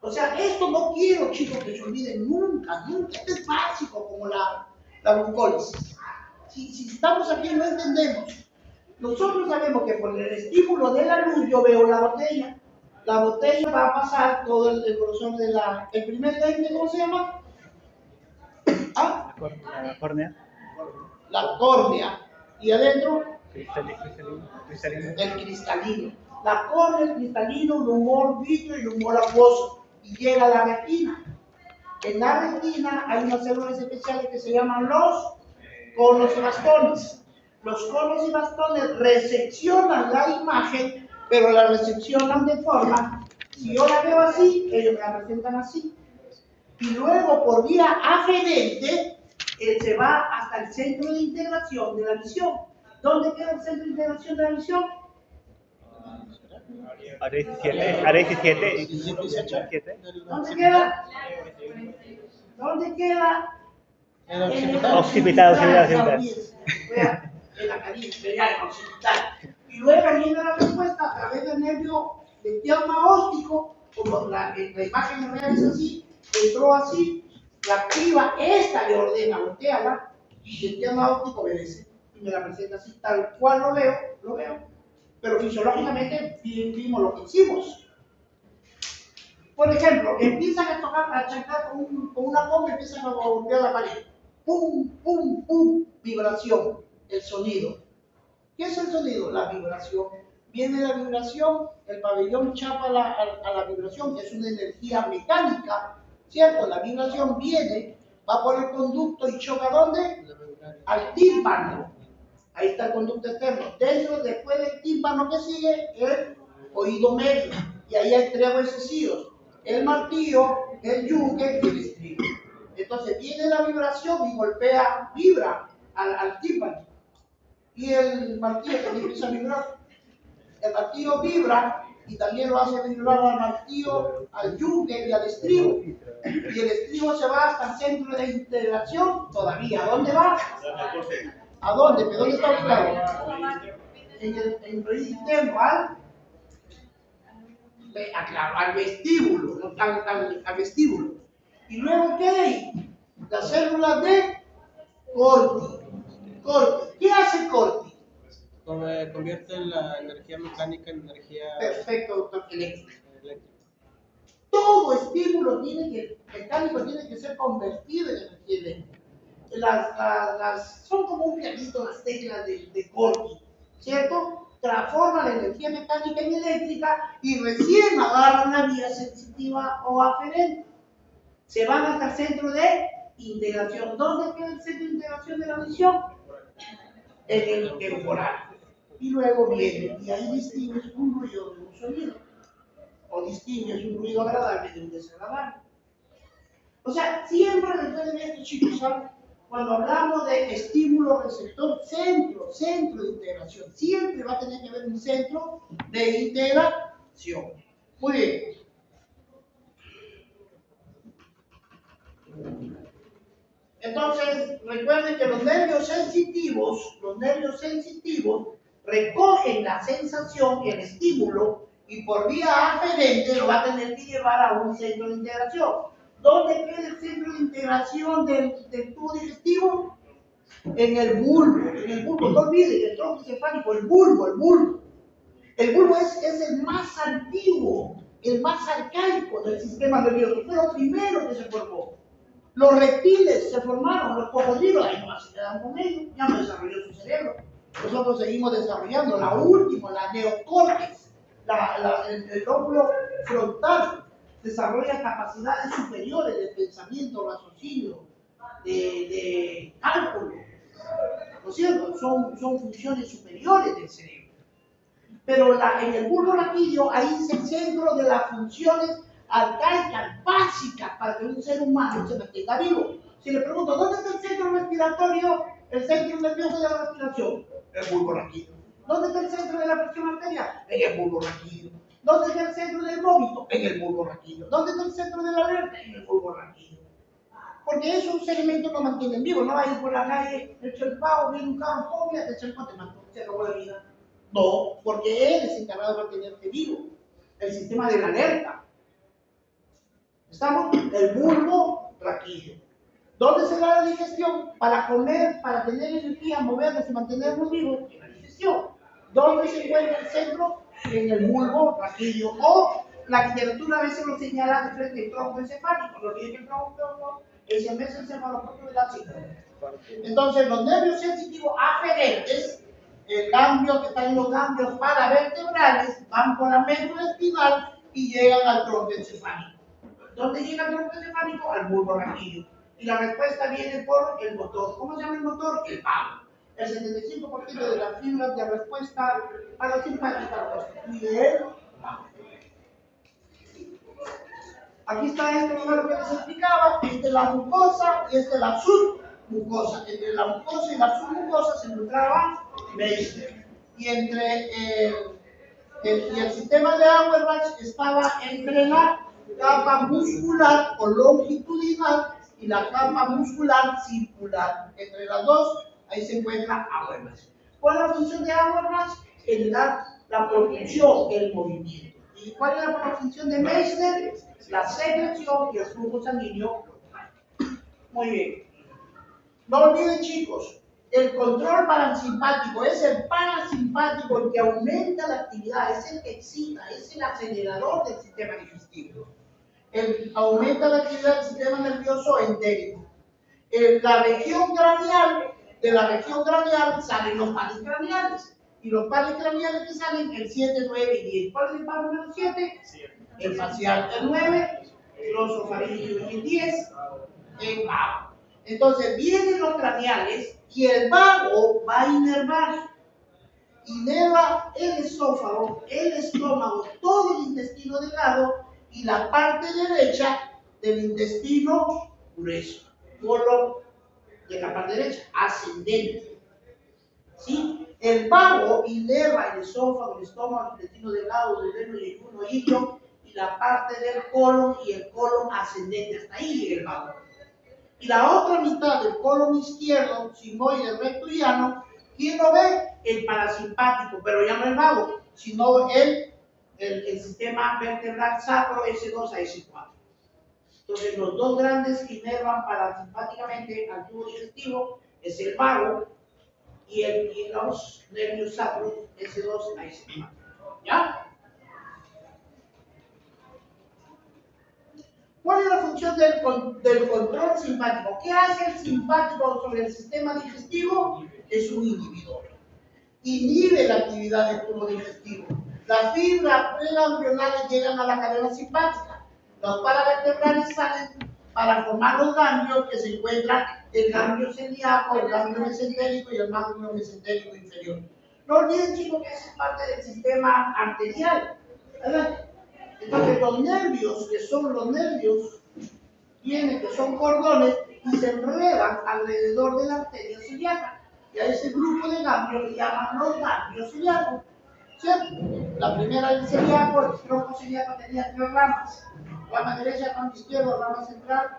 O sea, esto no quiero, chicos, que se olviden nunca, nunca. Esto es básico como la glucólisis. Si estamos aquí no entendemos. Nosotros sabemos que por el estímulo de la luz yo veo la botella. La botella va a pasar todo el grosor de el primer lente, ¿cómo se llama? ¿Ah? La córnea. La córnea. Y adentro, Cristalino. el cristalino. La córnea, el cristalino, el humor vítreo y el humor acuoso. Y llega a la retina. En la retina hay unas células especiales que se llaman los conos y bastones. Los conos y bastones recepcionan la imagen, pero la recepcionan de forma, si yo la veo así, ellos me la presentan así. Y luego por vía aferente, se va hasta el centro de integración de la visión. ¿Dónde queda el centro de integración de la visión? Área 17. ¿Dónde queda? ¿Dónde queda? Occipital. En la cavidad imperial, occipital. Y luego viene la respuesta a través del nervio del diafragma óptico, como la imagen real es así, entró así, la activa, esta le ordena, volteala, y el diafragma óptico obedece. Y me la presenta así, tal cual lo veo. Pero fisiológicamente vimos lo que hicimos. Por ejemplo, empiezan a tocar, a chancar con una bomba, empiezan a golpear la pared. Pum, pum, pum, vibración, el sonido. ¿Qué es el sonido? La vibración. Viene la vibración, el pabellón chapa a la vibración, que es una energía mecánica, ¿cierto? La vibración viene, va por el conducto y choca ¿dónde? Al tímpano. Ahí está el conducto externo. Dentro, después del tímpano que sigue, el oído medio. Y ahí hay tres huesecillos. El martillo, el yunque y el estribo. Entonces viene la vibración y vibra al tímpano. Y el martillo también empieza a vibrar. El martillo vibra y también lo hace vibrar al martillo, al yunque y al estribo. Y el estribo se va hasta el centro de integración todavía. ¿A dónde va? ¿A dónde? ¿De dónde está ubicado? En el oído interno, al vestíbulo, al vestíbulo. Y luego, ¿qué hay? Las células de Corti. ¿Qué hace Corti? Convierte la energía mecánica en energía... Perfecto, doctor, eléctrica. Todo estímulo mecánico tiene que ser convertido en energía eléctrica. Son como un pianito las teclas de Corti, ¿cierto? Transforman la energía mecánica en eléctrica y recién agarran la vía sensitiva o aferente. Se van hasta el centro de integración. ¿Dónde queda el centro de integración de la visión? En el temporal. Y luego viene, y ahí distingues un ruido de un sonido, o distingues un ruido agradable de un desagradable. O sea, siempre recuerden esto, chicos, ¿saben? Cuando hablamos de estímulo receptor, centro de integración, siempre va a tener que haber un centro de integración. Muy bien. Entonces, recuerden que los nervios sensitivos recogen la sensación, el estímulo, y por vía aferente lo va a tener que llevar a un centro de integración. ¿Dónde queda el centro de integración del tubo digestivo? En el bulbo, no olviden, el tronco encefálico, el bulbo. El bulbo es el más antiguo, el más arcaico del sistema nervioso, fue lo primero que se formó. Los reptiles se formaron, los cocodrilos, ahí no se quedan con ellos, ya no desarrolló su cerebro. Nosotros seguimos desarrollando la última, la neocórtex, el lóbulo frontal, desarrolla capacidades superiores de pensamiento, raciocinio, de cálculo, ¿no es cierto? Son funciones superiores del cerebro. Pero en el bulbo raquídeo, ahí es el centro de las funciones arcaicas, básicas, para que un ser humano se mantenga vivo. Si le pregunto, ¿dónde está el centro respiratorio, el centro nervioso de la respiración? El bulbo raquídeo. ¿Dónde está el centro de la presión arterial? En el bulbo raquídeo. ¿Dónde está el centro del vómito? En el bulbo raquídeo. ¿Dónde está el centro de la alerta? En el bulbo raquídeo. Porque esos elementos lo mantienen vivo. No va a ir por la calle, echa el pavo, viene un carro, fobia, te echa el pote, se acabó la vida. No, porque él es encargado de mantenerte vivo. El sistema de la alerta. Estamos el bulbo raquídeo. ¿Dónde se da la digestión? Para comer, para tener energía, movernos y mantenernos vivos, en la digestión. ¿Dónde se encuentra el centro? En el bulbo raquídeo. O la literatura a veces lo señala de frente al tronco encefálico. No olviden que el tronco es el mesencefalocórteo de la psique. Entonces, los nervios sensitivos aferentes, el ganglio que están en los ganglios paravertebrales, van por la médula espinal y llegan al tronco encefálico. ¿Dónde llega el tronco encefálico? Al bulbo raquídeo. Y la respuesta viene por el motor. ¿Cómo se llama el motor? El vago. El 75% de las fibras de respuesta parasimpática lo constituye el vago. Aquí está esto, lo que les explicaba. Esta es la mucosa y esta es la submucosa. Entre la mucosa y la submucosa se encontraba Meissner. Y entre el sistema de Auerbach estaba entre la capa muscular o longitudinal y la capa muscular circular. Entre las dos, ahí se encuentra Auerbach. ¿Cuál es la función de Auerbach? Generar la propulsión, el movimiento. ¿Y cuál es la función de Meissner? La secreción y el flujo sanguíneo. Muy bien. No olviden, chicos, el control parasimpático es el parasimpático el que aumenta la actividad, es el que excita, es el acelerador del sistema digestivo. Aumenta la actividad del sistema nervioso entérico. En la región craneal, de la región craneal salen los pares craneales. Y los pares craneales que salen, el 7, 9 y 10. ¿Cuál es el par número 7? El facial. El 9, el osofaringio. Y el 10, el vago. Entonces vienen los craneales y el vago va a inervar. Inerva el esófago, el estómago, todo el intestino delgado y la parte derecha del intestino grueso, colon de la parte derecha, ascendente. ¿Sí? El vago inerva el esófago, el estómago, el intestino delgado, el duodeno y el yeyuno, ilio, y la parte del colon y el colon ascendente. Hasta ahí llega el vago. Y la otra mitad del colon izquierdo, sigmoide, recto y llano, ¿quién lo ve? El parasimpático, pero ya no el vago, sino el sistema vertebral sacro S2 a S4. Entonces, los dos grandes que inervan parasimpáticamente al tubo digestivo es el vago y los nervios sacros S2 a S4. ¿Ya? ¿Cuál es la función del control simpático? ¿Qué hace el simpático sobre el sistema digestivo? Es un inhibidor. Inhibe la actividad del tubo digestivo. Las fibras preganglionales llegan a la cadena simpática. Los paravertebrales salen para formar los ganglios que se encuentran el ganglio celíaco, el ganglio mesentérico y el ganglio mesentérico inferior. No olviden, chicos, que es parte del sistema arterial, ¿verdad? Entonces los nervios, que son los nervios, tienen que son cordones y se enredan alrededor de la arteria celíaca. Y a ese grupo de ganglios le llaman los ganglios celíacos. ¿Cierto? La primera del celíaco, el tronco celíaco tenía 3 ramas. Rama derecha, rama izquierda, rama central,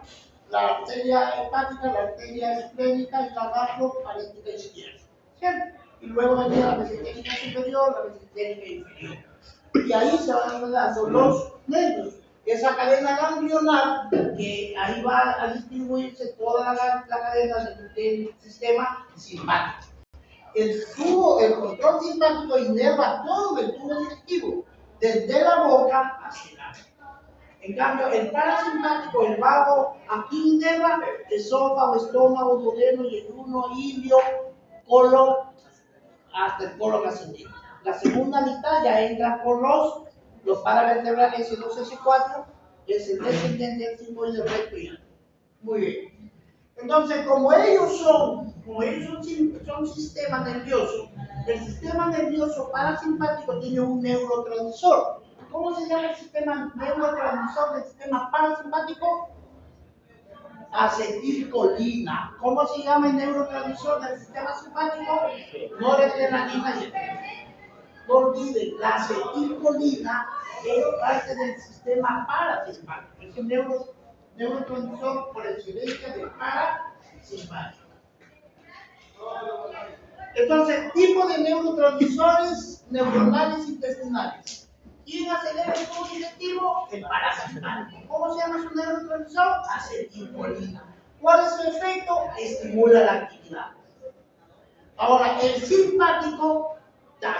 la arteria hepática, la arteria esplénica y la gastroparéntica izquierda. ¿Cierto? Y luego venía la mesentérica superior, la mesentérica inferior. Y ahí se van enredando los nervios. Esa cadena ganglionar, que ahí va a distribuirse toda la cadena del sistema simpático. El control simpático inerva todo el tubo digestivo, desde la boca hacia el ano. En cambio, el parasimpático, el vago, aquí inerva esófago, estómago, duodeno, yeyuno, ilio, colon, hasta el colon ascendente. La segunda mitad ya entra por los paravertebrales S2, S4, es el descendente, el sigmoide, recto y llano. Muy bien. Entonces, como ellos son sistema nervioso, el sistema nervioso parasimpático tiene un neurotransmisor. ¿Cómo se llama el sistema neurotransmisor del sistema parasimpático? Acetilcolina. ¿Cómo se llama el neurotransmisor del sistema simpático? Noradrenalina y no olviden, la acetilcolina es parte del sistema parasimpático. Es un neurotransmisor por excelencia del parasimpático. Entonces, tipo de neurotransmisores neuronales intestinales. ¿Quién acelera el tubo digestivo? El parasimpático. ¿Cómo se llama su neurotransmisor? Acetilcolina. ¿Cuál es su efecto? Estimula la actividad. Ahora, el simpático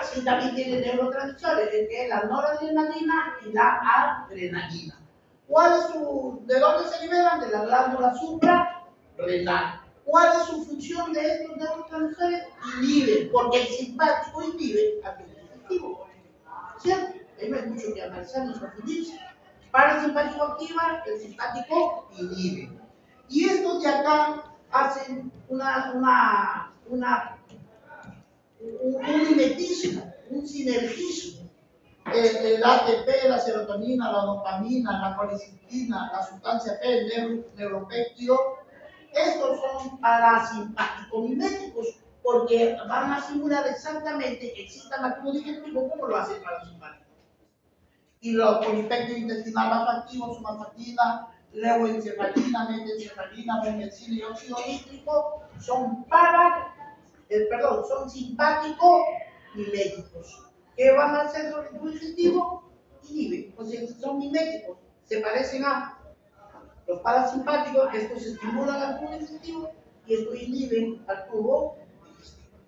sí también tiene neurotransmisores, que es la noradrenalina y la adrenalina. ¿De dónde se liberan? De la glándula suprarrenal. ¿Cuál es su función de estos neurotransmisores? Inhiben, porque el simpático inhibe al digestivo. ¿Cierto? Ahí no hay mucho que analizar ni confundirse. Parasimpático activa, el simpático inhibe. Y estos de acá hacen un mimetismo, un sinergismo. El ATP, la serotonina, la dopamina, la colicitina, la sustancia P, el neuropéptido, estos son parasimpático-miméticos porque van a simular exactamente que exista el tubo digestivo como lo hace el parasimpático. Y los polipéptidos intestinal vasoactivo, somatostatina, leucoencefalina, metencefalina, bromelaina y óxido nítrico son son simpático-miméticos. ¿Qué van a hacer sobre el tubo digestivo? Inhiben, o sea, son miméticos, se parecen a los parasimpáticos, estos estimulan al tubo digestivo y estos inhiben al tubo digestivo.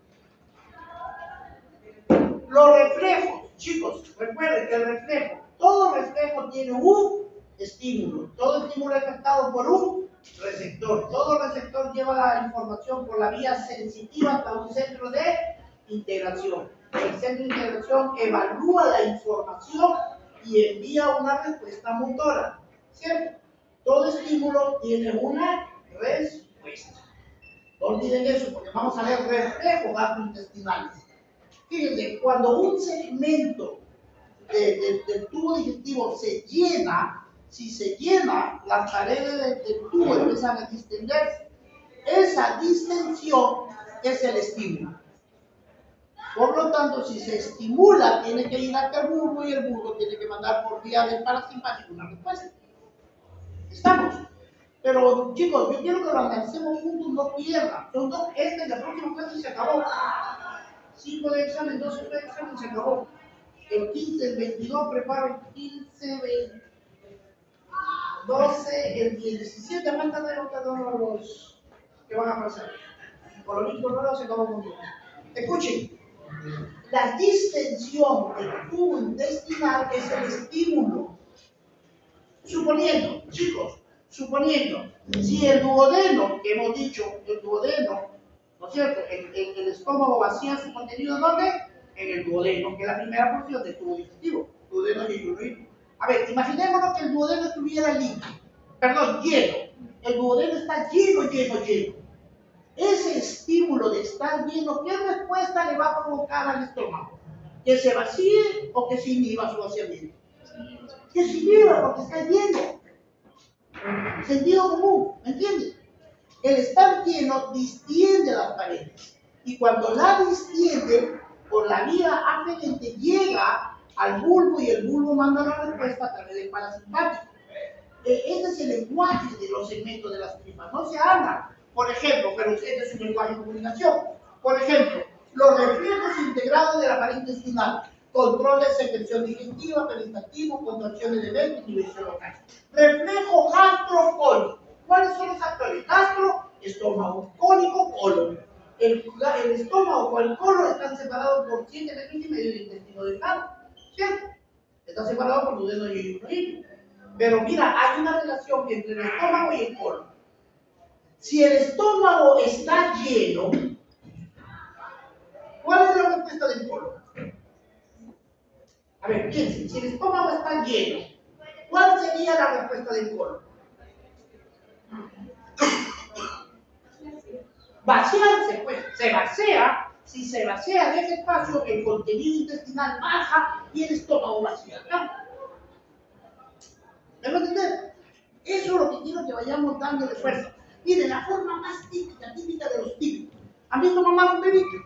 Los reflejos, chicos, recuerden que el reflejo, todo reflejo tiene un estímulo, todo estímulo es captado por un receptor, todo receptor lleva la información por la vía sensitiva hasta un centro de integración. El centro de integración evalúa la información y envía una respuesta motora, ¿cierto? Todo estímulo tiene una respuesta. No olviden eso, porque vamos a ver reflejos gastrointestinales. Fíjense, cuando un segmento del tubo digestivo se llena, si se llena, las paredes del tubo empiezan a distenderse. Esa distensión es el estímulo. Por lo tanto, si se estimula, tiene que ir hasta el bulbo y el bulbo tiene que mandar por vía del parasimpático una respuesta. ¿Estamos? Pero chicos, yo quiero que lo analicemos juntos, no pierdan. Son dos, y la próxima clase se acabó. 5 de examen, 12 de examen, se acabó. El 15, el 22 preparo el 15, 20, 12, el 17, falta de los que van a pasar. Por lo mismo, no se acabó con Dios. Escuchen, la distensión del tubo intestinal es el estímulo. Suponiendo, chicos, si el duodeno, que hemos dicho, el duodeno, ¿no es cierto? El estómago vacía su contenido, ¿dónde? En el duodeno, que es la primera porción del tubo digestivo, duodeno y yeyuno. A ver, imaginémonos que el duodeno estuviera lleno. El duodeno está lleno. Ese estímulo de estar lleno, ¿qué respuesta le va a provocar al estómago? ¿Que se vacíe o que se inhiba su vaciamiento? Que se inhiba porque está lleno. Sentido común, ¿me entiendes? El estar lleno distiende las paredes y cuando la distiende por la vía aferente llega al bulbo y el bulbo manda la respuesta a través del parasimpático. Este es el lenguaje de los segmentos de las tripas, no se habla, por ejemplo, pero este es un lenguaje de comunicación. Por ejemplo, los reflejos integrados de la pared intestinal, control de secreción digestiva, peristaltismo, contracciones de vena y inhibición local. Reflejo gastrocólico. ¿Cuáles son los actores? Gastro, estómago, cólico, colon. El estómago o el colon están separados por 7 metros y medio del intestino delgado, ¿cierto? Están separados por duodeno y yeyuno. Pero mira, hay una relación entre el estómago y el colon. Si el estómago está lleno, ¿cuál es la respuesta del colon? A ver, piensen, si el estómago está lleno, ¿cuál sería la respuesta del colon? Vaciarse, pues, se vacía. Si se vacía de ese espacio, el contenido intestinal baja y el estómago vacía. ¿Me lo entienden? Eso es lo que quiero que vayamos dándole fuerza. Miren, la forma más típica de los típicos. ¿Han visto mamar un bebito?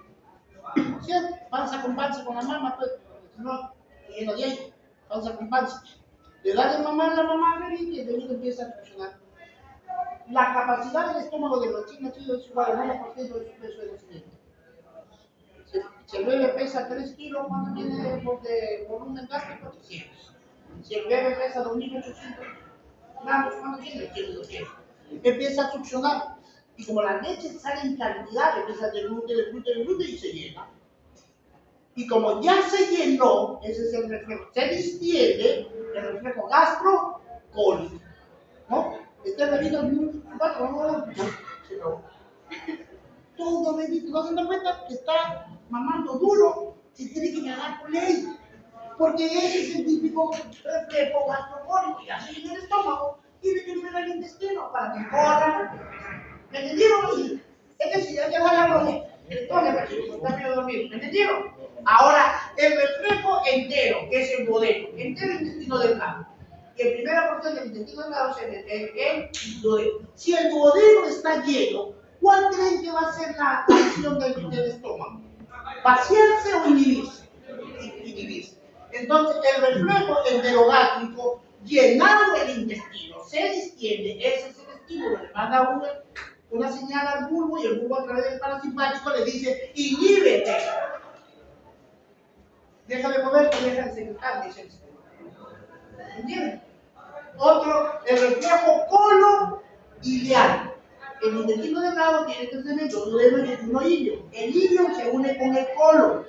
¿Cierto? Panza con la mamá, pues, no, lleno de ahí, panza con panza. Le da de mamar la mamá al bebito y el bebito empieza a funcionar. La capacidad del estómago de los chinos es igual al 1% de su peso de nacimiento. Si el bebé pesa 3 kilos, ¿cuánto tiene de volumen gástrico? 800. Si el bebé pesa 2800 gramos, ¿cuánto tiene? Tiene 200. Empieza a succionar. Y como la leche sale en cantidad, empieza a gluten y se llena. Y como ya se llenó, ese es el reflejo, se distiende el reflejo gastrocólico, ¿no? Este bebito se acabó. Todo bebito, ¿no se dan cuenta que está mamando duro? Se tiene que ganar por ley, porque ese es el típico reflejo gastrocólico, y así en el estómago, tiene que ir al intestino para que corra. ¿Me entendieron? Es decir, ya la rodilla. Está medio dormido. ¿Me entendieron? Ahora, el reflejo entero, que es el duodeno, entero intestino delgado. Y en primera porción del intestino delgado se mete el duodeno. Si el duodeno está lleno, ¿cuál creen que va a ser la acción del estómago? ¿Vaciarse o inhibirse? Inhibirse. Entonces, el reflejo enterogástrico, llenado el intestino, se distiende, ese es el estímulo, le manda una señal al bulbo y el bulbo a través del parasimpático le dice, inhíbete. Deja de moverte, deja de secretar, dice el sistema. ¿Entienden? Otro, el reflejo colo-ileal. El intestino delgado tiene que tener dos duodenos y uno ilio. El ilio se une con el colon.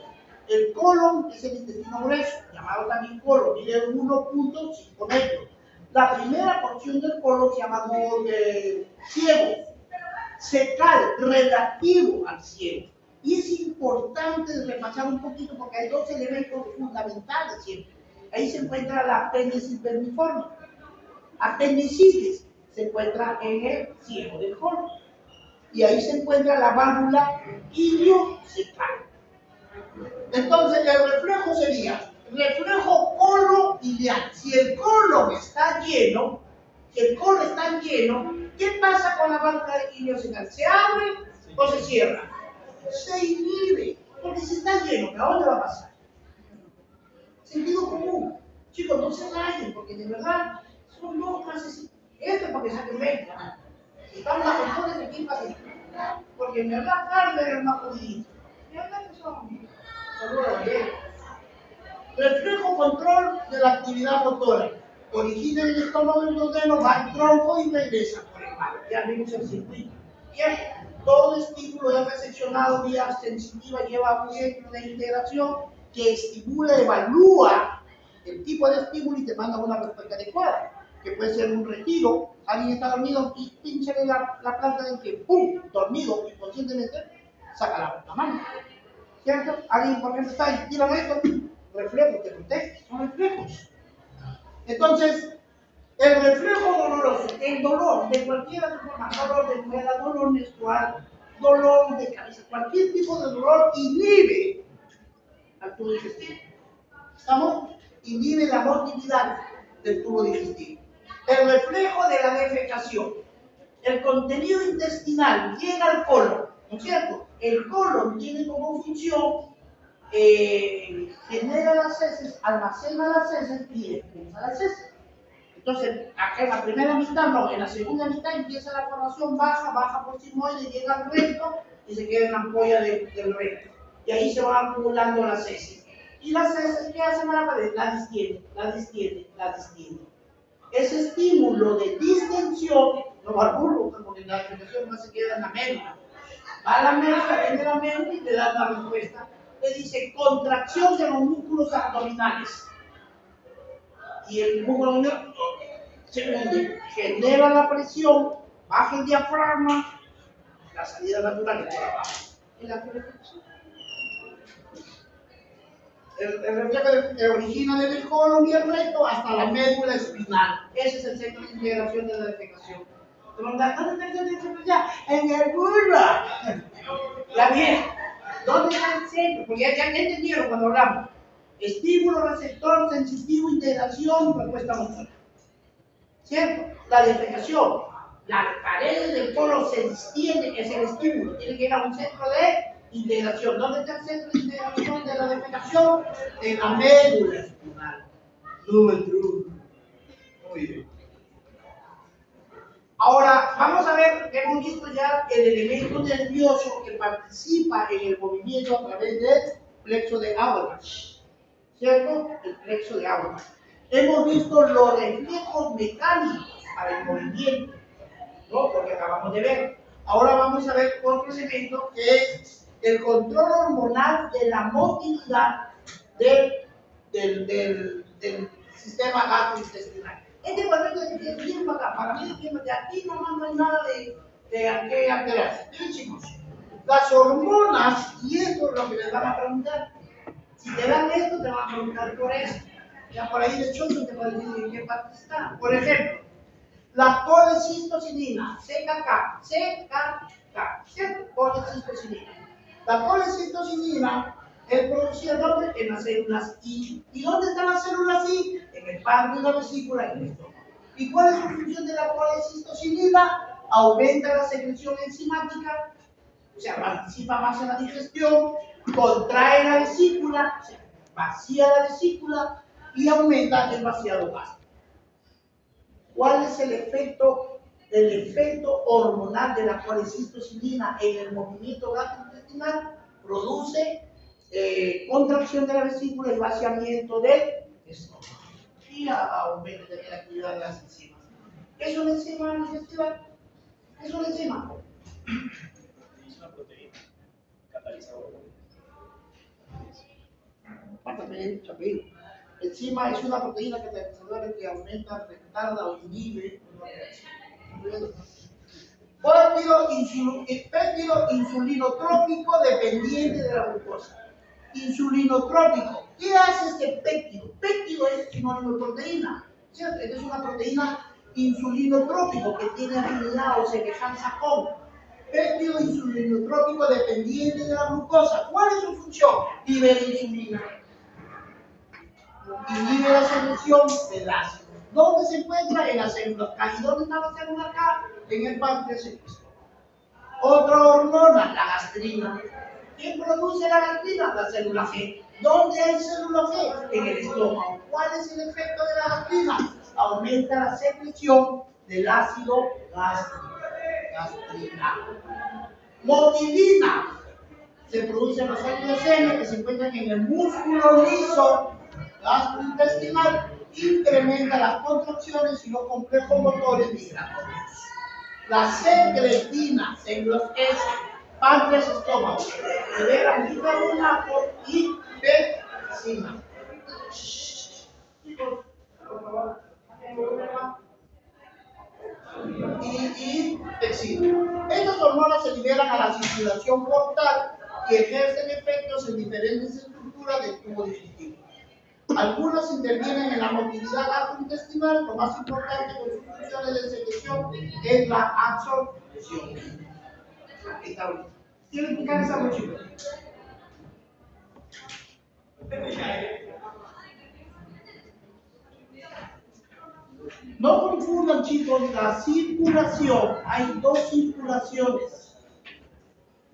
El colon es el intestino grueso, llamado también colon, mide 1.5 metros. La primera porción del colon se llama ciego, secal, relativo al ciego. Y es importante repasar un poquito porque hay dos elementos fundamentales siempre. Ahí se encuentra la apéndice vermiforme. Apendicitis se encuentra en el ciego del colon. Y ahí se encuentra la válvula iliocecal. Entonces el reflejo sería reflejo colo-ileal. Si el colon está lleno, ¿qué pasa con la válvula iliocecal? ¿Se abre o se cierra? Se inhibe, porque si está lleno, ¿a dónde va a pasar? Sentido común. Chicos, no se rayen, porque de verdad son dos clases. Esto es para que saquen 20. Estamos las personas aquí para que. Porque en verdad Carmen es más judío. De verdad que son. Saludos, bien. Reflejo control de la actividad motora. Origina en el estómago del duodeno, va al tronco y regresa por el mar. Ya vimos el circuito. Bien, todo estímulo es recepcionado vía sensitiva, lleva a un centro de integración que estimula, evalúa el tipo de estímulo y te manda una respuesta adecuada. Que puede ser un retiro, alguien está dormido y pinchale la planta del que, ¡pum!, dormido inconscientemente, saca la mano. ¿Cierto? Alguien, por ejemplo, está ahí, tira esto, reflejos, te protege, son reflejos. Entonces, el reflejo doloroso, el dolor de cualquier forma, dolor de muela, dolor menstrual, dolor de cabeza, cualquier tipo de dolor inhibe al tubo digestivo. ¿Estamos? Inhibe la motilidad del tubo digestivo. El reflejo de la defecación. El contenido intestinal llega al colon, ¿no es cierto? El colon tiene como función genera las heces, almacena las heces y expulsa las heces. Entonces, acá en la primera mitad, no, en la segunda mitad empieza la formación baja por sigmoide, llega al recto y se queda en la ampolla del recto. Y ahí se van acumulando las heces. Y las heces, ¿qué hacen a la pared? La distiende. Ese estímulo de distensión no va al bulbo, porque la defecación no se queda en la médula. Va a la médula, viene la médula y te da la respuesta. Le dice contracción de los músculos abdominales. Y el músculo abdominal se hunde, genera la presión, baja el diafragma, la salida natural es por abajo. Y la reflexión. El reflejo origina desde el colon y el recto hasta la médula espinal. Ese es el centro de integración de la defecación. ¿Dónde está el centro de integración? En el vulva. La vieja. ¿Dónde está el centro? Porque ya entendieron cuando hablamos. Estímulo, receptor, sensitivo, integración, respuesta motora. ¿Cierto? La defecación. Las paredes del colon se distienden, es el estímulo. Tiene que ir a un centro de integración. ¿Dónde está el centro de integración de la defecación? En la médula espinal. Muy bien. Ahora, vamos a ver, hemos visto ya el elemento nervioso que participa en el movimiento a través de plexo de Auerbach, ¿cierto? El plexo de Auerbach. Hemos visto los reflejos mecánicos para el movimiento, ¿no? Porque acabamos de ver. Ahora vamos a ver otro elemento que es el control hormonal de la motilidad del sistema gastrointestinal. Este papel es bien bacán. Para mí, de aquí no hay nada de qué alterarse. Miren, chicos, las hormonas, y esto es lo que les van a preguntar. Si te dan esto, te van a preguntar por esto. Ya por ahí de chocho te va a decir en qué parte está. Por ejemplo, la colecistocinina, CKK, ¿cierto? Colecistocinina. La colecistocinina es producida ¿dónde? En las células I. ¿Y dónde están las células I? En el páncreas, la vesícula y en el estómago. ¿Y cuál es su función de la colecistocinina? Aumenta la secreción enzimática, o sea, participa más en la digestión, contrae la vesícula, o sea, vacía la vesícula y aumenta el vaciado gástrico. ¿Cuál es el efecto hormonal de la colecistocinina en el movimiento gastrointestinal? Produce contracción de la vesícula y vaciamiento del estómago. Y aumenta la actividad de las enzimas. ¿Qué es una enzima digestiva? ¿Qué es una enzima? Es una proteína catalizadora. Enzima es una proteína catalizadora que aumenta, retarda o inhibe. Péptido insulinotrópico dependiente de la glucosa. Insulinotrópico. ¿Qué hace este péptido? Péptido es sinónimo de proteína, ¿cierto? Es una proteína insulinotrópico que tiene afinidad o semejanza con. Péptido insulinotrópico dependiente de la glucosa. ¿Cuál es su función? Libera insulina. Inhibe la secreción del ácido. ¿Dónde se encuentra? En las células K. ¿Y dónde está la célula K? En el páncreas. Otra hormona, la gastrina. ¿Quién produce la gastrina? La célula G. ¿Dónde hay célula G? En el estómago. ¿Cuál es el efecto de la gastrina? Aumenta la secreción del ácido gástrico. Gastrina. Motilina. Se produce en las células M que se encuentran en el músculo liso gastrointestinal, incrementa las contracciones y los complejos motores migratorios. La secretina, células S, páncreas, estómago, libera bicarbonato y pepsina. Y pepsina. Estas hormonas se liberan a la circulación portal y ejercen efectos en diferentes estructuras del tubo digestivo. Algunas intervienen en la motilidad gastrointestinal, lo más importante con sus funciones de secreción es la absorción. Aquí está ahorita. Quiero explicar esa mochila. No confundan, chicos, la circulación. Hay dos circulaciones.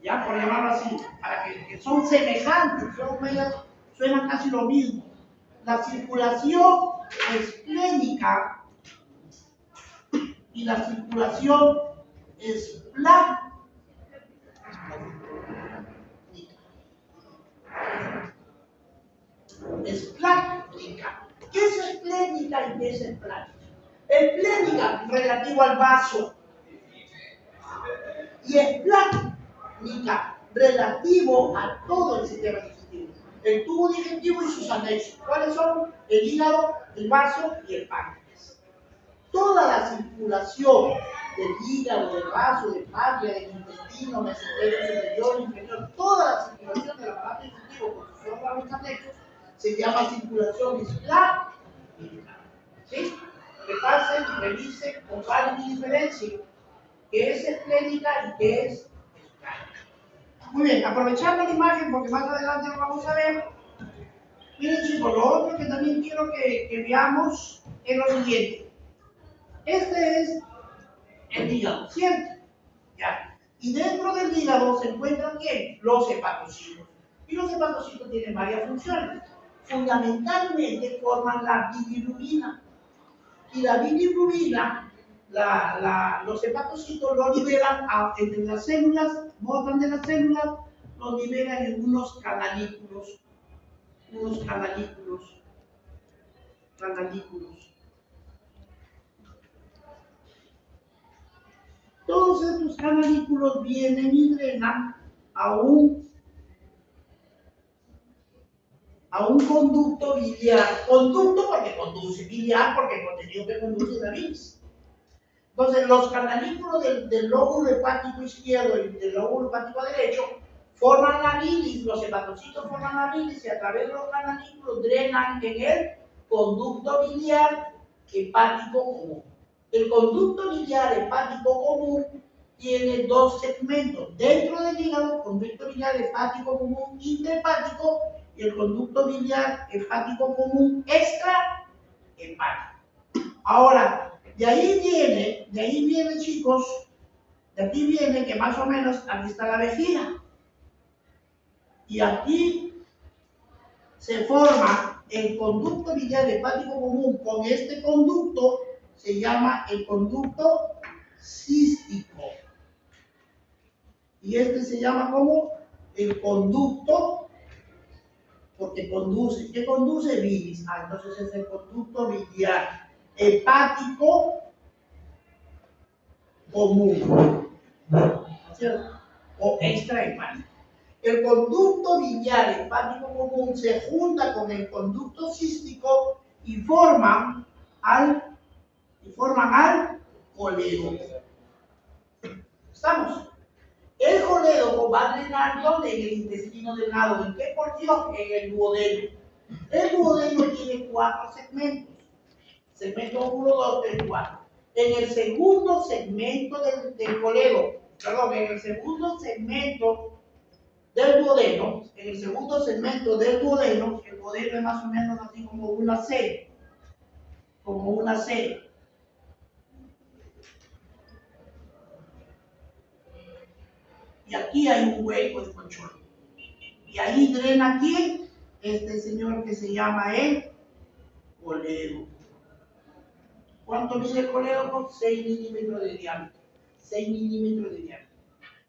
Ya, por llamarlo así, para que son semejantes, suenan casi lo mismo. La circulación esplénica y la circulación esplánica. Esplánica. ¿Qué es esplénica y qué es esplánica? Esplénica relativo al vaso y esplánica relativo a todo el sistema digestivo. El tubo digestivo y sus anexos. ¿Cuáles son? El hígado, el vaso y el páncreas. Toda la circulación del hígado, del vaso, del páncreas, del intestino, mesentero superior, inferior, toda la circulación del aparato digestivo con sus órganos anexos se llama circulación esplánica. ¿Sí? Repasen, revisen, comparen y diferencien qué es esplénica y qué es esplánica. Muy bien, aprovechando la imagen porque más adelante lo vamos a ver. Miren, chicos, lo otro que también quiero que veamos es lo siguiente. Este es el hígado, ¿cierto? Ya. Y dentro del hígado se encuentran ¿quién? Los hepatocitos. Y los hepatocitos tienen varias funciones. Fundamentalmente forman la bilirrubina. Y la bilirrubina, los hepatocitos lo liberan entre las células, botan de las células los liberan en unos canalículos. Todos estos canalículos vienen y drenan a un conducto biliar. Conducto porque conduce, biliar porque el contenido que conduce la bilis. Entonces, los canalículos del lóbulo hepático izquierdo y del lóbulo hepático derecho forman la bilis, los hepatocitos forman la bilis y a través de los canalículos drenan en el conducto biliar hepático común. El conducto biliar hepático común tiene dos segmentos. Dentro del hígado, conducto biliar hepático común intrahepático y el conducto biliar hepático común extrahepático. Ahora, de ahí viene, chicos, de aquí viene que más o menos aquí está la vejiga. Y aquí se forma el conducto biliar hepático común con este conducto, se llama el conducto cístico. Y este se llama como el conducto, porque conduce. ¿Qué conduce? Bilis. Entonces es el conducto biliar hepático común, ¿cierto? O extrahepático. El conducto biliar hepático común se junta con el conducto cístico y forman al colédoco. ¿Estamos? El colédoco va a drenar ¿dónde? En el intestino delgado. ¿En qué porción? En el duodeno. El duodeno tiene 4 segmentos. Segmento 1, 2, 3, 4. En el segundo segmento del colédoco, perdón, en el segundo segmento del duodeno, el duodeno es más o menos así como una C. Y aquí hay un hueco de colchón. Y ahí drena ¿quién? Este señor que se llama el colédoco. ¿Cuánto mide el colédoco? 6 milímetros de diámetro. 6 milímetros de diámetro.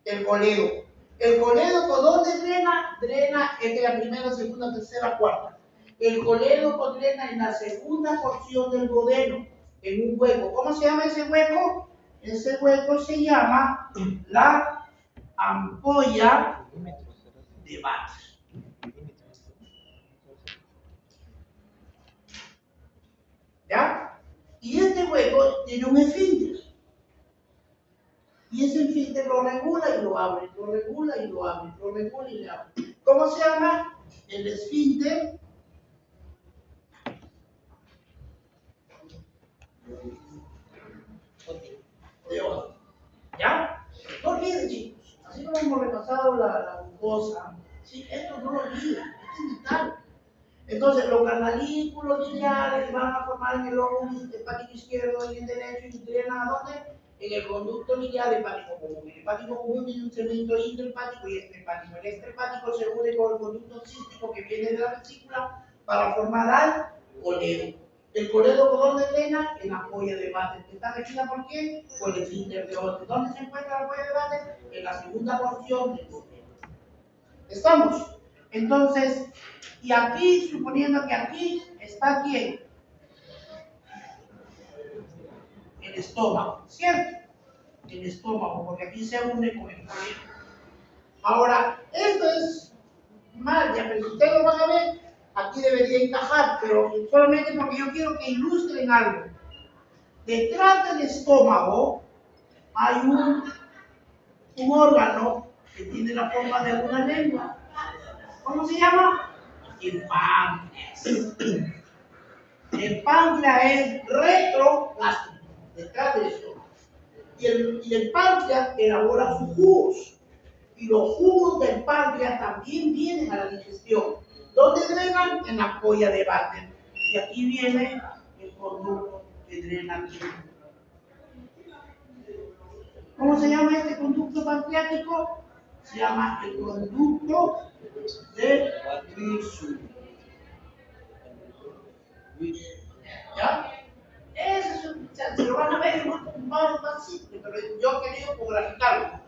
El colédoco. ¿El colédoco dónde drena? Drena entre la primera, segunda, tercera, cuarta. El colédoco drena en la segunda porción del duodeno, en un hueco. ¿Cómo se llama ese hueco? Ese hueco se llama la ampolla de Vater. ¿Ya? Y este hueco tiene un esfínter. Y ese esfínter lo regula y lo abre, lo regula y lo abre, lo regula y lo abre. ¿Cómo se llama? El esfínter de Oddi. ¿Ya? No olviden, chicos. Así como hemos repasado la glucosa, ¿sí? Esto no lo olviden, esto es vital. Entonces, los canalículos biliares van a formar en el lóbulo hepático izquierdo y el derecho y drenan ¿a dónde? En el conducto biliar hepático común. El hepático común tiene un segmento intrahepático y extrahepático. El extrahepático se une con el conducto cístico que viene de la vesícula para formar al colédoco. ¿El colédoco dónde drena? En la ampolla de Vater. ¿Está regida por quién? Por el esfínter de Oddi. ¿Dónde se encuentra la ampolla de Vater? En la segunda porción del duodeno. ¿Estamos? Entonces, y aquí, suponiendo que aquí está ¿quién? El estómago, ¿cierto? El estómago, porque aquí se une con el colédoco. Ahora, esto es mal, ya, pero si ustedes lo van a ver, aquí debería encajar, pero solamente porque yo quiero que ilustren algo. Detrás del estómago hay un órgano que tiene la forma de una lengua. ¿Cómo se llama? El páncreas. El páncreas es retrogástrico, detrás del estómago. Y el páncreas elabora sus jugos. Y los jugos del páncreas también vienen a la digestión. ¿Dónde drenan? En la ampolla de Vater. Y aquí viene el conducto que drena aquí. ¿Cómo se llama este conducto pancreático? Se llama el conducto de Wiersum. ¿Ya? Eso se lo van a ver más simple, pero yo he querido graficarlo.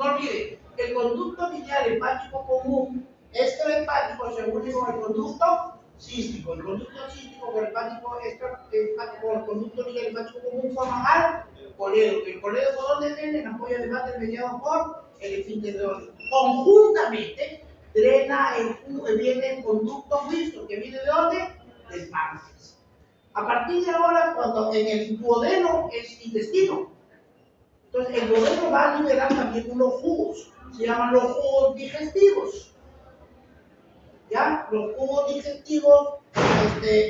No olviden, el conducto lineal hepático común extrahepático se une con el conducto cístico. El conducto cístico con el hepático extrahepático, el conducto lineal hepático común forman al coledo. ¿El coledo por dónde viene? En apoyo de mate mediado por el esfínter de orden. Conjuntamente drena viene el conducto mixto, que viene de dónde? Del páncreas. A partir de ahora, cuando en el duodeno es intestino, entonces el duodeno va a liberar también unos jugos, se llaman los jugos digestivos. ¿Ya? Los jugos digestivos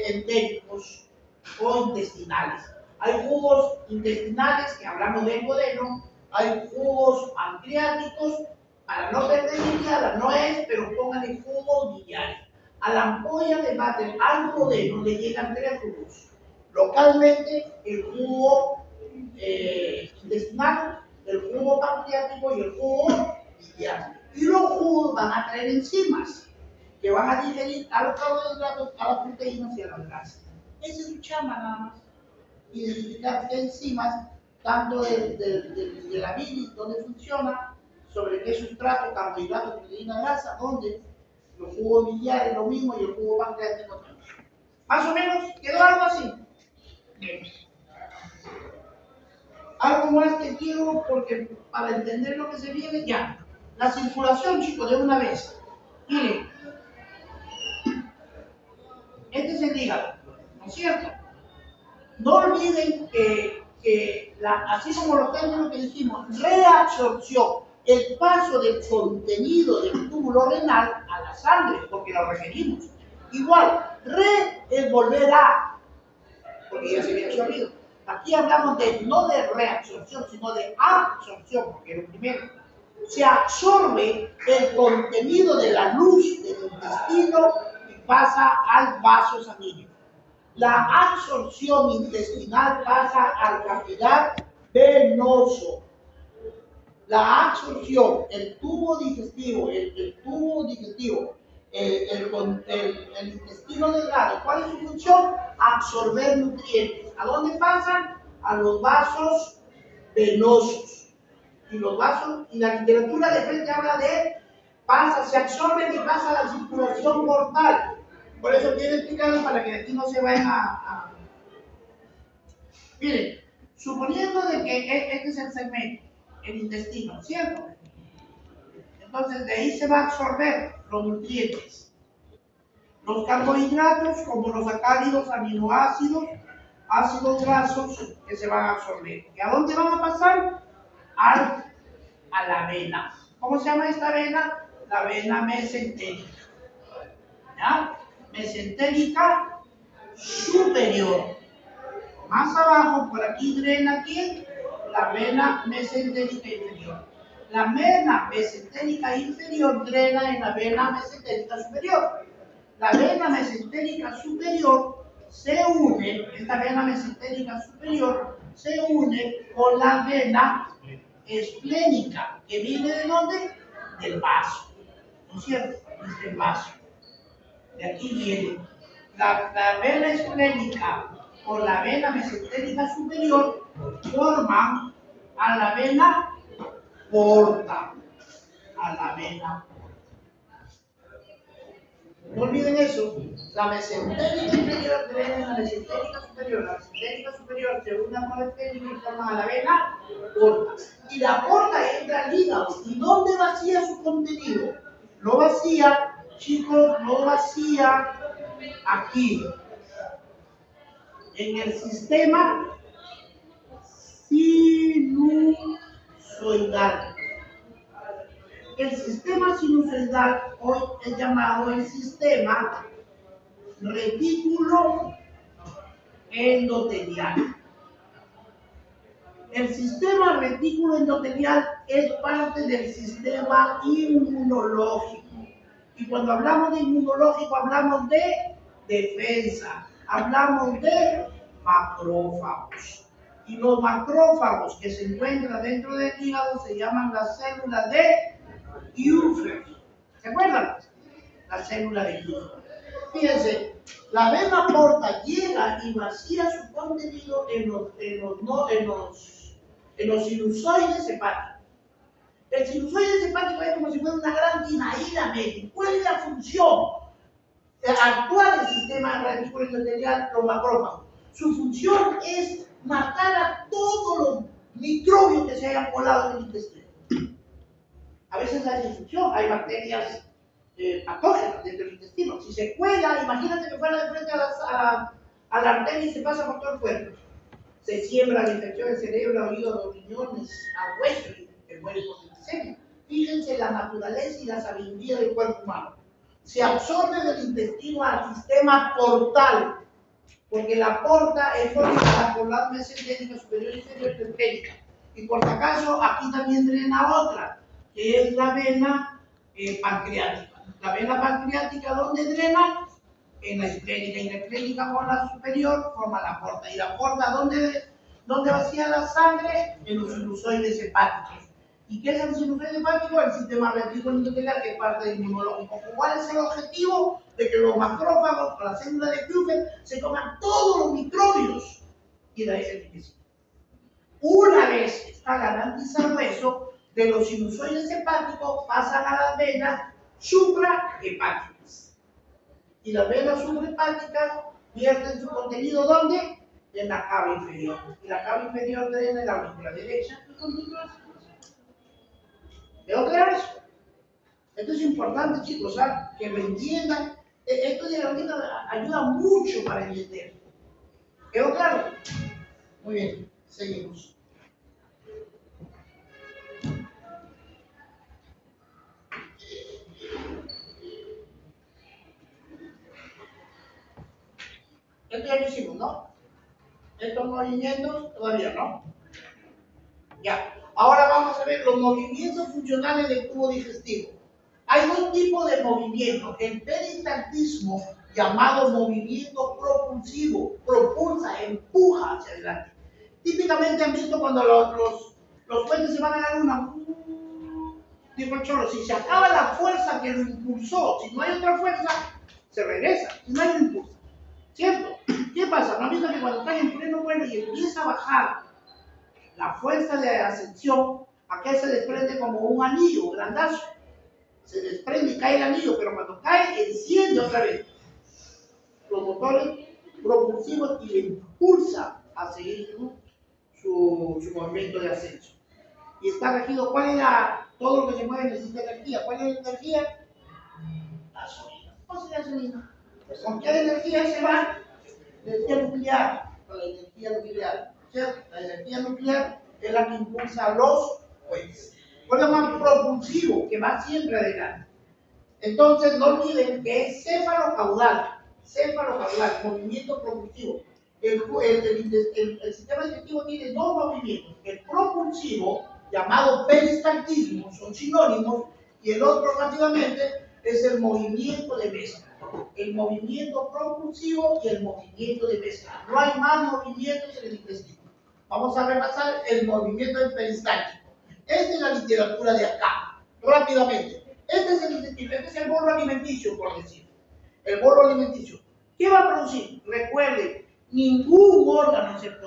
entéricos o intestinales. Hay jugos intestinales, que hablamos del duodeno, hay jugos pancreáticos, para no perder lineal, no es, pero pónganle jugo lineal. A la ampolla de Vatel, al duodeno, le llegan 3 jugos. Localmente, el jugo intestinal, el jugo pancreático y el jugo lineal. Y los jugos van a traer enzimas que van a digerir a los carbohidratos, a las proteínas y a las grasas. Esa es su chamba nada más. Identificar qué enzimas, tanto de la bilis, donde funciona, sobre qué sustrato, carbohidratos, proteína, grasa, donde los jugos biliares lo mismo y el jugo pancreático también. Más o menos, quedó algo así. Bien. Algo más que quiero, porque para entender lo que se viene, ya. La circulación, chicos, de una vez. Miren, este es el hígado, ¿no es cierto? No olviden que así como los términos que dijimos, reabsorción, el paso del contenido del túbulo renal a la sangre, porque lo requerimos. Igual, es volver a, porque ya se había absorbido. Aquí hablamos no de reabsorción, sino de absorción, porque lo primero, se absorbe el contenido de la luz del intestino y pasa al vaso sanguíneo. La absorción intestinal pasa al capilar venoso. La absorción, el tubo digestivo, el intestino delgado, ¿cuál es su función? Absorber nutrientes. ¿A dónde pasan? A los vasos venosos. Y los vasos, y la literatura de frente habla de se absorben y pasa a la circulación portal. Por eso quiero explicarlo para que aquí no se vayan a... Miren, suponiendo de que este es el segmento, el intestino, ¿cierto? Entonces de ahí se va a absorber los nutrientes. Los carbohidratos, como los acálidos, aminoácidos, ácidos grasos, que se van a absorber. ¿Y a dónde van a pasar? A la vena. ¿Cómo se llama esta vena? La vena mesentérica. ¿Ya? Mesentérica superior. Más abajo, por aquí drena ¿quién? La vena mesentérica inferior. La vena mesentérica inferior drena en la vena mesentérica superior. La vena mesentérica superior se une, esta vena mesentérica superior se une con la vena esplénica, que viene de dónde? Del vaso, ¿no es cierto? Es del vaso. De aquí viene la vena esplénica con la vena mesentérica superior forman a la vena porta. A la vena. No olviden eso. La mesentérica inferior drena la mesentérica superior. La mesentérica superior se une con la esplénica y forman a la vena porta. Y la porta entra al hígado. ¿Y dónde vacía su contenido? Lo vacía, chicos, lo vacía aquí, en el sistema sinusoidal. El sistema sinusoidal hoy es llamado el sistema retículo endotelial. El sistema retículo endotelial es parte del sistema inmunológico. Y cuando hablamos de inmunológico, hablamos de defensa, hablamos de macrófagos. Y los macrófagos que se encuentran dentro del hígado se llaman las células de Kupffer. ¿Se acuerdan? La célula de Kupffer. Fíjense, la vena porta llega y vacía su contenido en los sinusoides hepáticos. El sinusoide hepático es como si fuera una gran dinamita media. ¿Cuál es la función actual del sistema reticular endotelial, los macrófagos? Su función es matar a todos los microbios que se hayan colado en el intestino. A veces hay disfunción, hay bacterias patógenas dentro del intestino. Si se cuela, imagínate que fuera de frente a la arteria y se pasa por todo el cuerpo. Se siembra la infección del cerebro, hígado, riñones, a hueso y se muere por septicemia. Fíjense la naturaleza y la sabiduría del cuerpo humano. Se absorbe del intestino al sistema portal, porque la porta es formada por la mesentérica superior, inferior y periférica. Y por si acaso, aquí también drena otra, que es la vena pancreática. La vena pancreática, ¿dónde drena? En la esplénica, y la esplénica con la superior forma la porta. ¿Y la porta dónde vacía la sangre? En los sinusoides hepáticos. ¿Y qué es el sinusoide hepático? El sistema reticular endotelial, que es parte del inmunológico. ¿Cuál es el objetivo? De que los macrófagos, con la célula de Kupffer, se coman todos los microbios y de ahí se enriquecen. Una vez está garantizado eso, de los sinusoides hepáticos pasan a las venas suprahepáticas. Y las venas suprahepáticas vierten su contenido ¿dónde? En la cava inferior. Y la cava inferior drena la aurícula derecha y continúa. ¿Quedó claro eso? Esto es importante, chicos, ¿sabes? Que lo entiendan. Esto de la ayuda mucho para entender. ¿Quedó claro? Muy bien, seguimos. Esto ya lo hicimos, ¿no? Estos movimientos todavía no. Ya. Ahora vamos a ver los movimientos funcionales del tubo digestivo. Hay dos tipos de movimientos. El peristaltismo, llamado movimiento propulsivo, propulsa, empuja hacia adelante. Típicamente han visto cuando los puentes se van a la luna. Digo el choro, si se acaba la fuerza que lo impulsó, si no hay otra fuerza, se regresa. Si no hay un impulso. ¿Cierto? ¿Qué pasa? ¿No han visto que cuando están en pleno vuelo y empieza a bajar la fuerza de ascensión, aquel se desprende como un anillo, un grandazo? Se desprende y cae el anillo, pero cuando cae, enciende otra vez los motores propulsivos y le impulsa a seguir su movimiento de ascenso. Y está regido, ¿cuál era todo lo que se mueve necesita energía? ¿Cuál es la energía? Gasolina. ¿Cómo se gasolina? ¿Con qué energía se va? Energía nuclear, con la energía nuclear, ¿cierto? La energía nuclear es la que impulsa los cohetes. ¿Cuál es más propulsivo? Que va siempre adelante. Entonces, no olviden que es céfalo-caudal, movimiento propulsivo. El sistema digestivo tiene dos movimientos. El propulsivo, llamado peristaltismo, son sinónimos, y el otro, rápidamente, es el movimiento de mezcla. El movimiento propulsivo y el movimiento de mezcla. No hay más movimientos en el intestino. Vamos a repasar el movimiento del peristáltico. Esta es la literatura de acá, rápidamente. Este es el intestino, este es el bolo alimenticio, por decir. El bolo alimenticio. ¿Qué va a producir? Recuerden, ningún órgano se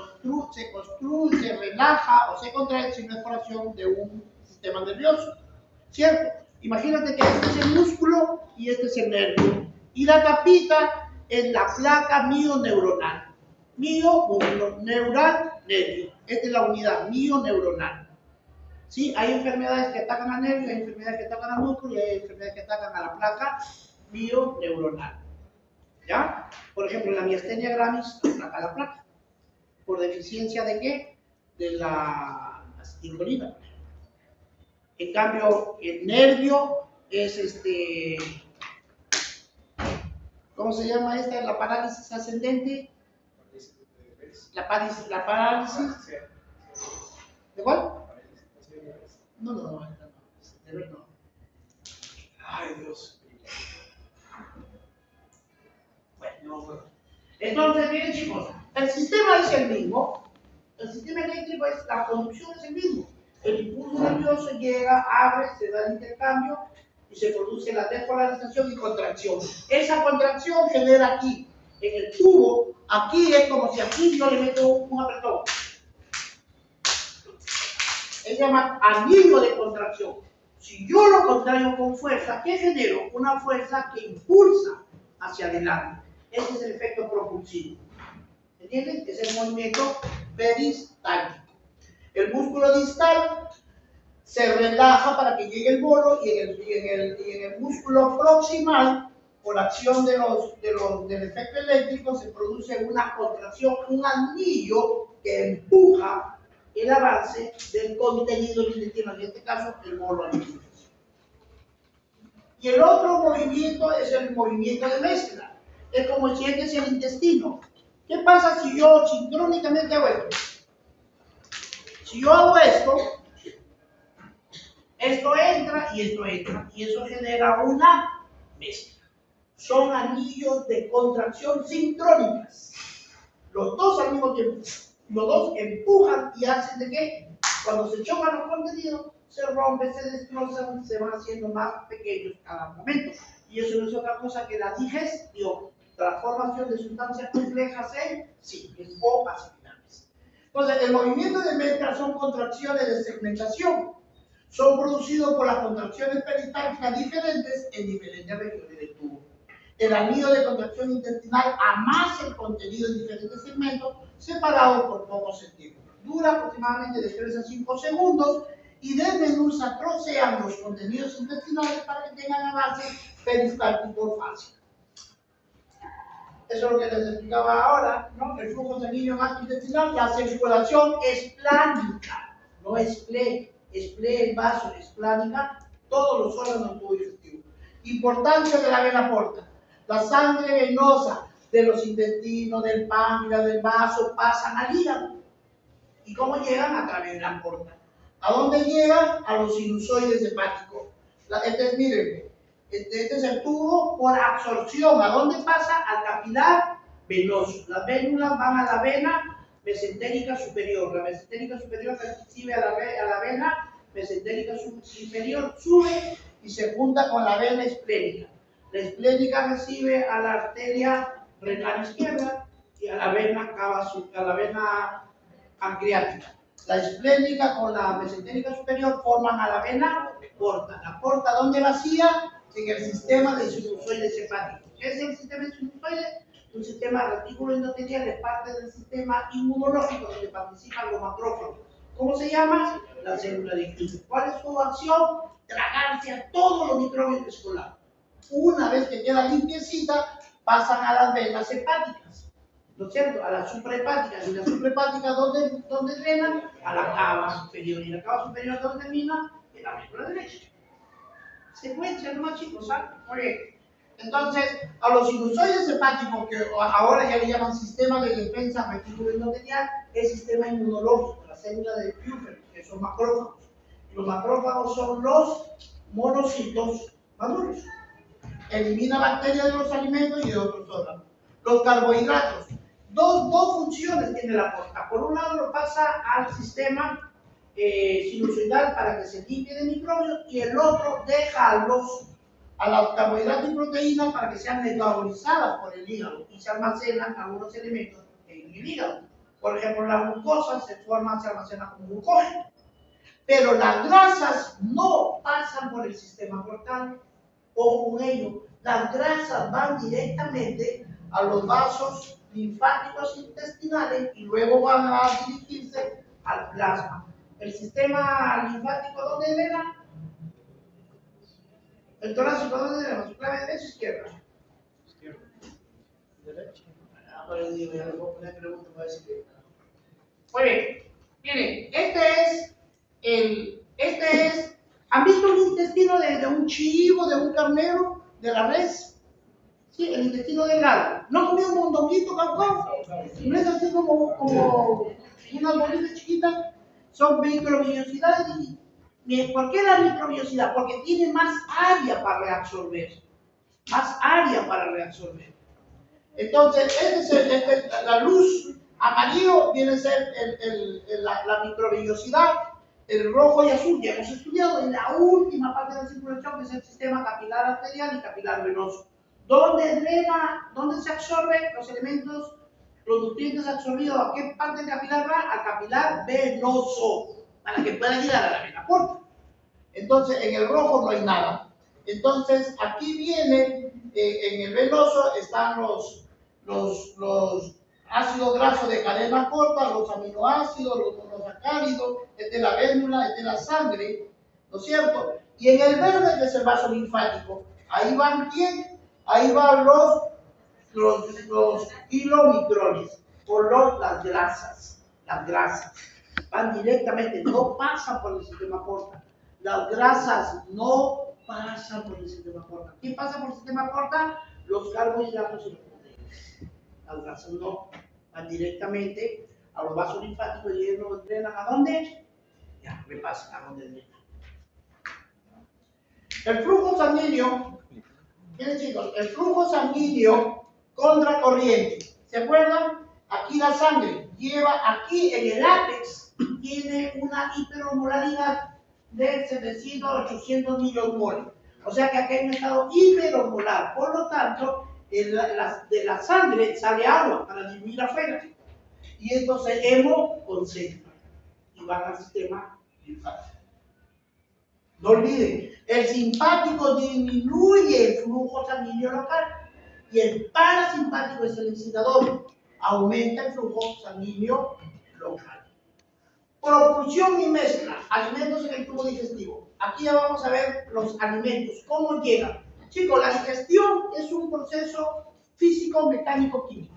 construye, se relaja o se contrae sin la exploración de un sistema nervioso. ¿Cierto? Imagínate que este es el músculo y este es el nervio. Y la tapita es la placa mioneuronal. Neural, nervio. Esta es la unidad mioneuronal. ¿Sí? Hay enfermedades que atacan al nervio, hay enfermedades que atacan al músculo y hay enfermedades que atacan a la placa mioneuronal. ¿Ya? Por ejemplo, la miastenia gravis ataca a la placa. ¿Por deficiencia de qué? De la acetilcolina. En cambio, el nervio es ¿cómo se llama esta? La parálisis ascendente. La parálisis. ¿De cuál? No. Ay, Dios. Bueno, entonces, miren, chicos, el sistema es el mismo. El sistema eléctrico es, la conducción es el mismo. El impulso nervioso llega, abre, se da el intercambio y se produce la despolarización y contracción. Esa contracción genera aquí, en el tubo, aquí es como si aquí yo le meto un apretón. Se llama anillo de contracción. Si yo lo contraigo con fuerza, ¿qué genero? Una fuerza que impulsa hacia adelante. Ese es el efecto propulsivo. ¿Entienden? Es el movimiento peristáltico. El músculo distal se relaja para que llegue el bolo y en el músculo proximal, por acción del efecto eléctrico, se produce una contracción, un anillo que empuja el avance del contenido del intestino, en este caso el bolo alimenticio. Y el otro movimiento es el movimiento de mezcla. Es como si este es el intestino. ¿Qué pasa si yo sincrónicamente hago esto? Si yo hago esto, esto entra, y eso genera una mezcla. Son anillos de contracción sincrónicas. Los dos al mismo tiempo. Los dos empujan y hacen de que cuando se chocan los contenidos, se rompen, se destrozan, se van haciendo más pequeños cada momento. Y eso no es otra cosa que la digestión, transformación de sustancias complejas en simples o asimilables. Entonces, el movimiento de mezcla son contracciones de segmentación. Son producidos por las contracciones peristálticas diferentes en diferentes regiones del tubo. El anillo de contracción intestinal amasa el contenido en diferentes segmentos separados por pocos centímetros. Dura aproximadamente de 3 a 5 segundos y desmenuza, trocean los contenidos intestinales para que tengan avance peristáltico fácil. Eso es lo que les explicaba ahora, ¿no? El flujo sanguíneo gastrointestinal, la circulación es plánica, no es ple. Es ple el vaso, es plánica, todos los órganos del tubo digestivo. Importancia de la vena porta. La sangre venosa de los intestinos, del páncreas, del vaso, pasan al hígado. ¿Y cómo llegan? A través de la porta. ¿A dónde llegan? A los sinusoides hepáticos. Miren, este es el tubo por absorción. ¿A dónde pasa? Al capilar venoso. Las vénulas van a la vena mesentérica superior. La mesentérica superior recibe a la vena mesentérica superior, sube y se junta con la vena esplénica. La esplénica recibe a la arteria renal izquierda y a la vena pancreática. La esplénica con la mesentérica superior forman a la vena porta. La porta, ¿dónde vacía? En el sistema de sinusoides hepáticos. ¿Qué es el sistema de sinusoides? Un sistema retículo endotelial es parte del sistema inmunológico donde participan los macrófagos. ¿Cómo se llama? La célula de Kruger. ¿Cuál es su acción? Tragarse a todos los microbios escolares. Una vez que queda limpiecita, pasan a las venas hepáticas, ¿no es cierto? A las suprahepáticas. Y las suprahepáticas, ¿dónde drenan? A la cava superior. Y la cava superior, ¿dónde termina? En la médula derecha. Secuencia, ¿no, chicos? ¿Sabes? Muy bien. Entonces, a los sinusoides hepáticos, que ahora ya le llaman sistema de defensa retículo endotelial, es sistema inmunológico, la célula de Kruger, que son macrófagos. Y los macrófagos son los monocitos maduros. Elimina bacterias de los alimentos y de otros órganos. Los carbohidratos. Dos funciones tiene la porta. Por un lado lo pasa al sistema sinusoidal para que se limpie de microbios y el otro deja a los carbohidratos y proteínas para que sean metabolizadas por el hígado y se almacenan algunos elementos en el hígado. Por ejemplo, la glucosa se almacena como glucógeno. Pero las grasas no pasan por el sistema portal. Ojo con ello, las grasas van directamente a los vasos linfáticos intestinales y luego van a dirigirse al plasma. El sistema linfático, ¿dónde drena? El torácico, ¿dónde drena? ¿Su clave derecha o izquierda? Izquierda. Derecha. Pero digo, ya le voy a poner preguntas para decir que... Muy bien, miren, este es, ¿han visto un intestino de un chivo, de un carnero, de la res? Sí, el intestino delgado. ¿No comió un mondonguito, caucao? ¿No es así como unas bolitas chiquitas? Son microbiosidades. ¿Por qué la microbiosidad? Porque tiene más área para reabsorber. Más área para reabsorber. Entonces, la luz amarillo viene a ser la microbiosidad, el rojo y azul ya hemos estudiado en la última parte de la circulación, que es el sistema capilar arterial y capilar venoso. ¿Dónde se absorben los elementos, los nutrientes absorbidos? ¿A qué parte del capilar va? Al capilar venoso. para que pueda llegar a la vena porta. Entonces, en el rojo no hay nada. Entonces, aquí viene, en el venoso están los ácidos grasos de cadena corta, los aminoácidos, los monosacáridos, esta es la vénula, esta es la sangre, ¿no es cierto? Y en el verde, que es el vaso linfático, ahí van ¿quién? Ahí van los kilomicrones, o las grasas, van directamente, no pasan por el sistema porta. Las grasas no pasan por el sistema porta. ¿Qué pasa por el sistema porta? Los carbohidratos y los proteínas. Las grasas no, van directamente a los vasos linfáticos y ellos los drenan ¿a dónde? Ya, me pasan a dónde drenan. El flujo sanguíneo, miren chicos, el flujo sanguíneo contracorriente. ¿Se acuerdan? Aquí la sangre lleva, aquí en el ápex, tiene una hiperosmolaridad de 700 a 800 millomoles. O sea que aquí hay un estado hiperosmolar. Por lo tanto, de la sangre sale agua para disminuir afuera. Y entonces hemo concentra y van al sistema linfático. No olviden, el simpático disminuye el flujo sanguíneo local y el parasimpático es el incitador, aumenta el flujo sanguíneo local. Propulsión y mezcla, alimentos en el tubo digestivo. Aquí ya vamos a ver los alimentos, cómo llegan. Chicos, la digestión es un proceso físico, mecánico, químico,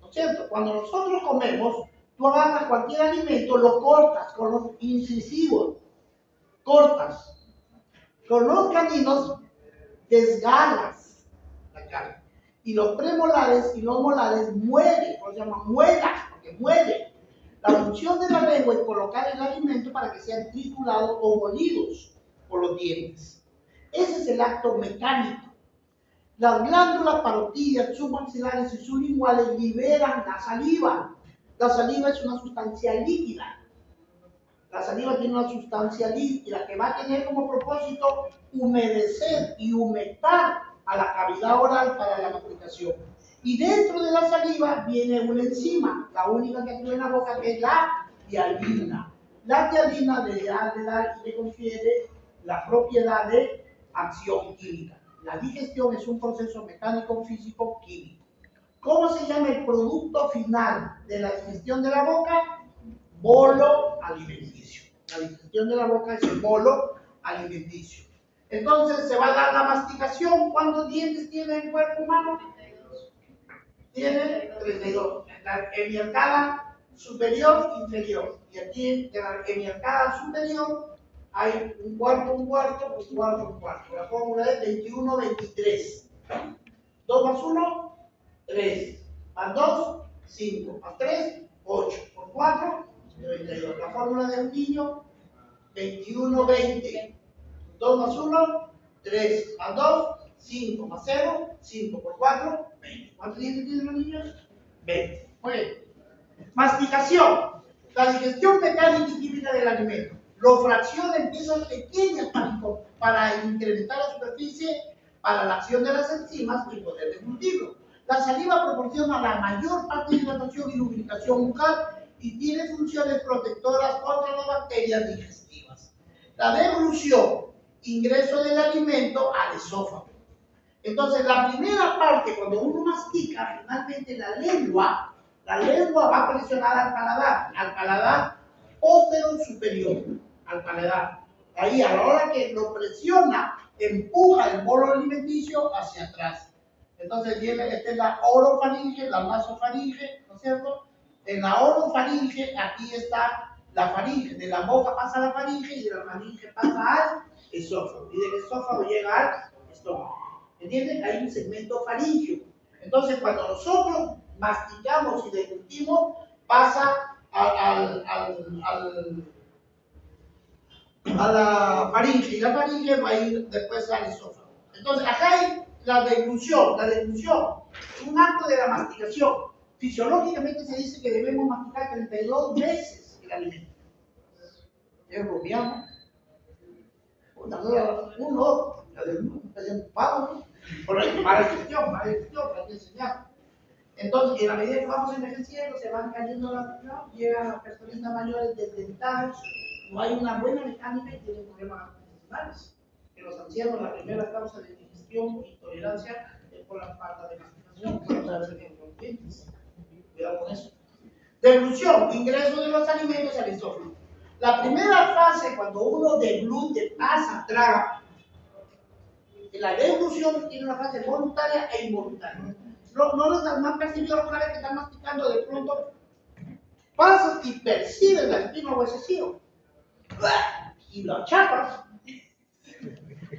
¿no es cierto? Cuando nosotros comemos, tú agarras cualquier alimento, lo cortas con los incisivos, cortas. Con los caninos desgarras la carne. Y los premolares y los molares muelen, por eso se llama muelas, porque muelen. La función de la lengua es colocar el alimento para que sean triturados o molidos por los dientes. Ese es el acto mecánico. Las glándulas parotídeas, submaxilares y sublinguales liberan la saliva. La saliva es una sustancia líquida. La saliva tiene una sustancia líquida que va a tener como propósito humedecer y humectar a la cavidad oral para la masticación. Y dentro de la saliva viene una enzima, la única que actúa en la boca, que es la hialina. La hialina le confiere la propiedad de acción química. La digestión es un proceso mecánico, físico, químico. ¿Cómo se llama el producto final de la digestión de la boca? Bolo alimenticio. La digestión de la boca es el bolo alimenticio. Entonces se va a dar la masticación. ¿Cuántos dientes tiene el cuerpo humano? Tiene 32. La hemiarcada superior, inferior. Y aquí en la hemiarcada superior hay un cuarto, un cuarto, un cuarto, un cuarto. La fórmula es 21, 23. 2 más 1, 3. Más 2, 5. Más 3, 8. Por 4, 92. La fórmula de un niño, 21, 20. 2 más 1, 3. Más 2, 5. Más 0, 5. Por 4, 20. ¿Cuántos dientes tienen los niños? 20. Muy bien. Masticación. La digestión mecánica y química del alimento. Lo fracciona en piezas pequeñas para incrementar la superficie para la acción de las enzimas y poder deglutirlo. La saliva proporciona la mayor parte de hidratación y lubricación bucal y tiene funciones protectoras contra las bacterias digestivas. La deglución, ingreso del alimento al esófago. Entonces, la primera parte, cuando uno mastica, finalmente la lengua va a presionar al paladar póstero superior, al paladar. Ahí, a la hora que lo presiona, empuja el bolo alimenticio hacia atrás. Entonces viene, esta es la orofaringe, la nasofaringe, ¿no es cierto? En la orofaringe, aquí está la faringe. De la boca pasa a la faringe y de la faringe pasa al esófago. Y del esófago llega al estómago. ¿Entienden? Hay un segmento faríngeo. Entonces, cuando nosotros masticamos y deglutimos, pasa a la faringe. Y la faringe va a ir después al esófago. Entonces, acá hay la deglución. La deglución es un acto de la masticación. Fisiológicamente se dice que debemos masticar 32 veces el alimento. Es bromeado. Uno, pago, por ahí, mala gestión, hay que enseñar. Entonces, en la medida que vamos envejeciendo, se van cayendo las, ¿no? Llegan las personitas mayores desdentados, no hay una buena mecánica y tienen problemas gastrointestinales. En los ancianos, la primera causa de digestión y intolerancia es por la falta de masticación, por la falta de nutrientes. Cuidado con eso. Deglución, ingreso de los alimentos al esófago. La primera fase, cuando uno deglute, pasa, traga, la deglución tiene una fase voluntaria e involuntaria. No les han percibido alguna vez que están masticando, de pronto pasas y percibes la espina huesecillo y la chapas.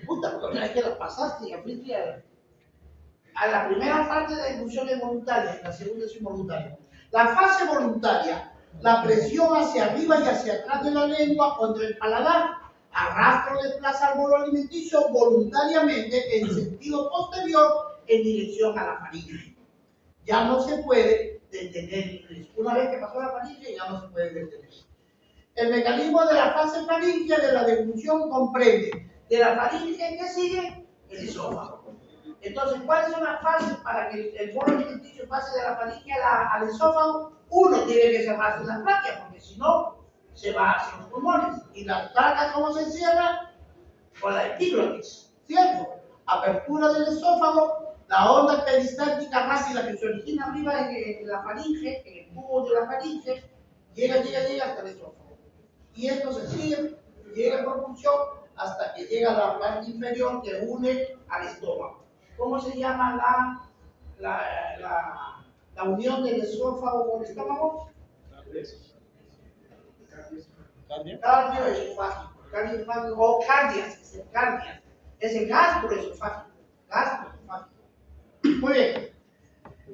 Puta, pero ya que la pasaste y abriste a la primera parte de deglución es voluntaria, la segunda es involuntaria. La fase voluntaria, la presión hacia arriba y hacia atrás de la lengua contra el paladar, arrastra o desplaza el bolo alimenticio voluntariamente en sentido posterior en dirección a la faringe. Ya no se puede detener el ingreso. Una vez que pasó la faringe, ya no se puede detener. El mecanismo de la fase faríngea de la deglución comprende de la faringe que sigue el esófago. Entonces, ¿cuáles son las fases para que el bolo alimenticio pase de la faringe al esófago? Uno tiene que cerrarse la tráquea, porque si no, se va hacia los pulmones. ¿Y la tráquea cómo se cierra? Con la epiglotis, ¿cierto? Apertura del esófago, la onda peristáltica rápida que se origina arriba en la faringe, en el tubo de la faringe, llega hasta el esófago. Y esto se sigue, llega en propulsión hasta que llega a la parte inferior que une al estómago. ¿Cómo se llama la unión del esófago con el estómago? Cardioesofágico. Cardioesofágico o cardias, es el gastroesofágico. Muy bien.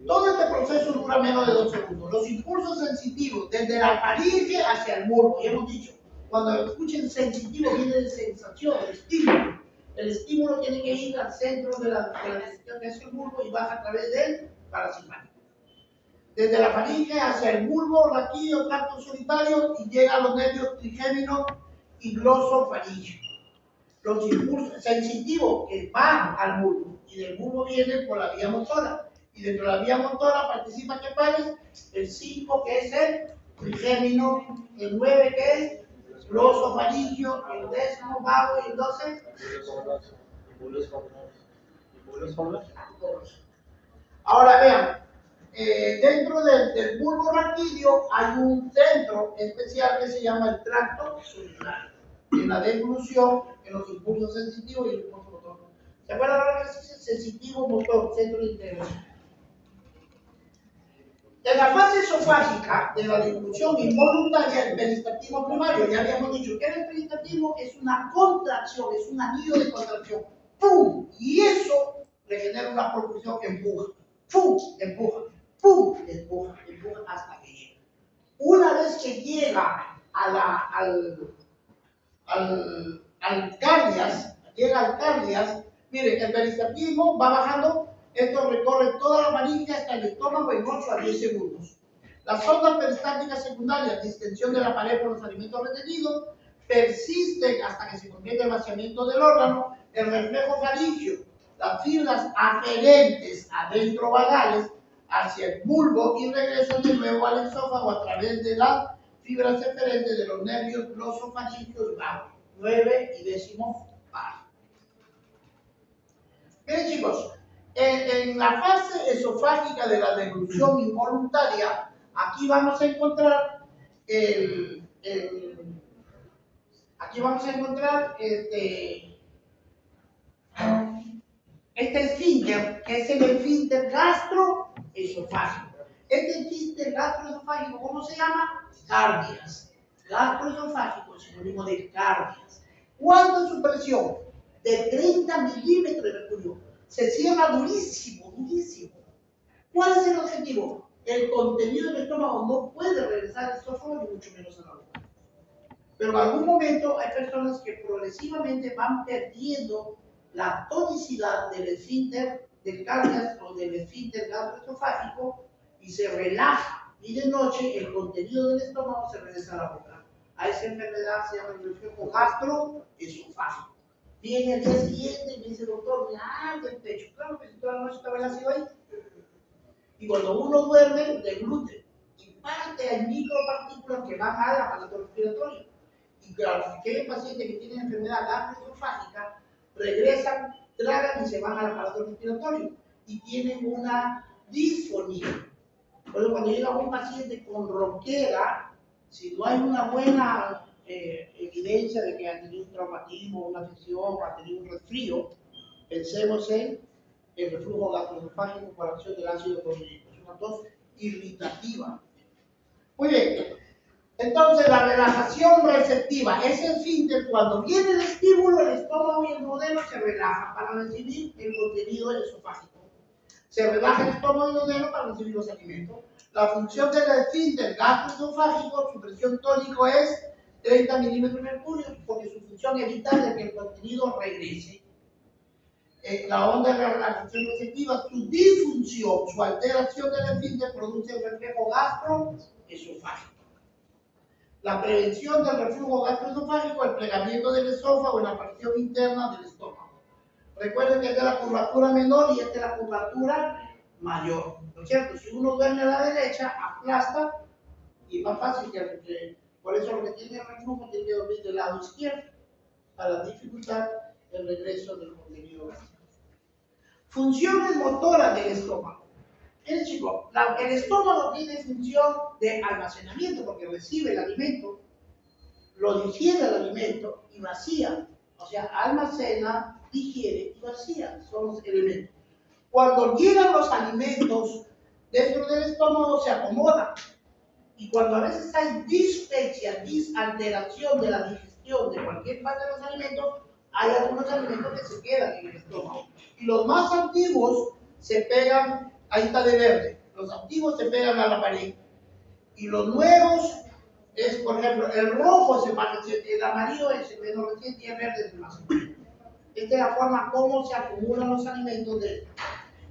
Todo este proceso dura menos de 2 segundos. Los impulsos sensitivos desde la faringe hacia el bulbo, ya hemos dicho, cuando escuchen sensitivo viene de sensación, de estímulo. El estímulo tiene que ir al centro de la digestión que es el bulbo y baja a través del parasimpático. Desde la faringe hacia el bulbo, raquídeo, tracto solitario y llega a los nervios trigémino y glosofaríngeo. Los impulsos sensitivos que van al bulbo y del bulbo vienen por la vía motora. Y dentro de la vía motora participan qué pares, el 5 que es el trigémino, el 9 que es glosofaríngeo, el 10º vago y el 12. Ahora vean, dentro del bulbo raquídeo hay un centro especial que se llama el tracto solitario. En la deglución, en los impulsos sensitivos y el impulso motor. ¿Se acuerdan ahora que se dice sensitivo motor, centro de integración? En la fase esofágica de la deglución involuntaria, el peristaltismo primario, ya habíamos dicho que el peristaltismo es una contracción, es un anillo de contracción. ¡Pum! Y eso le genera una propulsión que empuja. ¡Pum! Empuja. ¡Pum! Empuja hasta que llega. Una vez que llega al cardias, miren, el peristaltismo va bajando. Esto recorre toda la faringe hasta el estómago en 8 a 10 segundos. Las ondas peristálticas secundarias, distensión de la pared por los alimentos retenidos, persisten hasta que se complete el vaciamiento del órgano, el reflejo faríngeo, las fibras aferentes adentrovagales hacia el bulbo y regresan de nuevo al esófago a través de las fibras eferentes de los nervios glosofaríngeos y vagos, 9 y 10º par. Miren chicos, en la fase esofágica de la deglución involuntaria, aquí vamos a encontrar este esfínter, que es el esfínter gastroesofágico. Este esfínter gastroesofágico, ¿cómo se llama? Cardias. Gastroesofágico es sinónimo de cardias. ¿Cuánto es su presión? De 30 milímetros de mercurio. Se cierra durísimo. ¿Cuál es el objetivo? El contenido del estómago no puede regresar al esófago ni mucho menos a la boca. Pero en algún momento hay personas que progresivamente van perdiendo la tonicidad del esfínter del cardias o del esfínter gastroesofágico y se relaja. Y de noche el contenido del estómago se regresa a la boca. A esa enfermedad se llama el reflejo gastroesofágico. Viene el día siguiente y me dice, doctor, me arde el pecho. Claro que si toda la noche estaba nacido ahí. Y cuando uno duerme, deglute. Y parte hay micropartículas que van al aparato respiratorio. Y claro, aquellos pacientes que tienen enfermedad gastroesofágica regresan, tragan y se van al aparato respiratorio y tienen una disfonía. Por eso cuando llega un paciente con ronquera, si no hay una buena evidencia de que ha tenido un traumatismo, una afección, ha tenido un resfrío, pensemos en el reflujo gastroesofágico por acción del ácido clorhídrico. Es una tos irritativa. Muy bien. Entonces, la relajación receptiva es el esfínter. Cuando viene el estímulo, el estómago y el duodeno se relajan para recibir el contenido esofágico. Se relaja el estómago y el duodeno para recibir los alimentos. La función del esfínter gastroesofágico, su presión tónico es 30 milímetros de mercurio, porque su función es evitar que el contenido regrese. La onda de la relajación receptiva, su disfunción, su alteración del esfínter produce el reflejo gastroesofágico. La prevención del reflujo gastroesofágico, el plegamiento del esófago en la partición interna del estómago. Recuerden que esta es la curvatura menor y esta es la curvatura mayor. ¿No es cierto? Si uno duerme a la derecha, aplasta y es más fácil que por eso lo que tiene el reflujo tiene que dormir del lado izquierdo para dificultar el regreso del contenido gástrico. Funciones motoras del estómago. El estómago tiene función de almacenamiento porque recibe el alimento, lo digiere el alimento y vacía. O sea, almacena, digiere y vacía. Son los elementos. Cuando llegan los alimentos dentro del estómago se acomodan. Y cuando a veces hay dispepsia, alteración de la digestión de cualquier parte de los alimentos, hay algunos alimentos que se quedan en el estómago. Y los más antiguos se pegan, ahí está de verde, los antiguos se pegan a la pared. Y los nuevos es, por ejemplo, el rojo es el amarillo es el menos reciente y el verde es el más antiguo. Esta es la forma como se acumulan los alimentos dentro.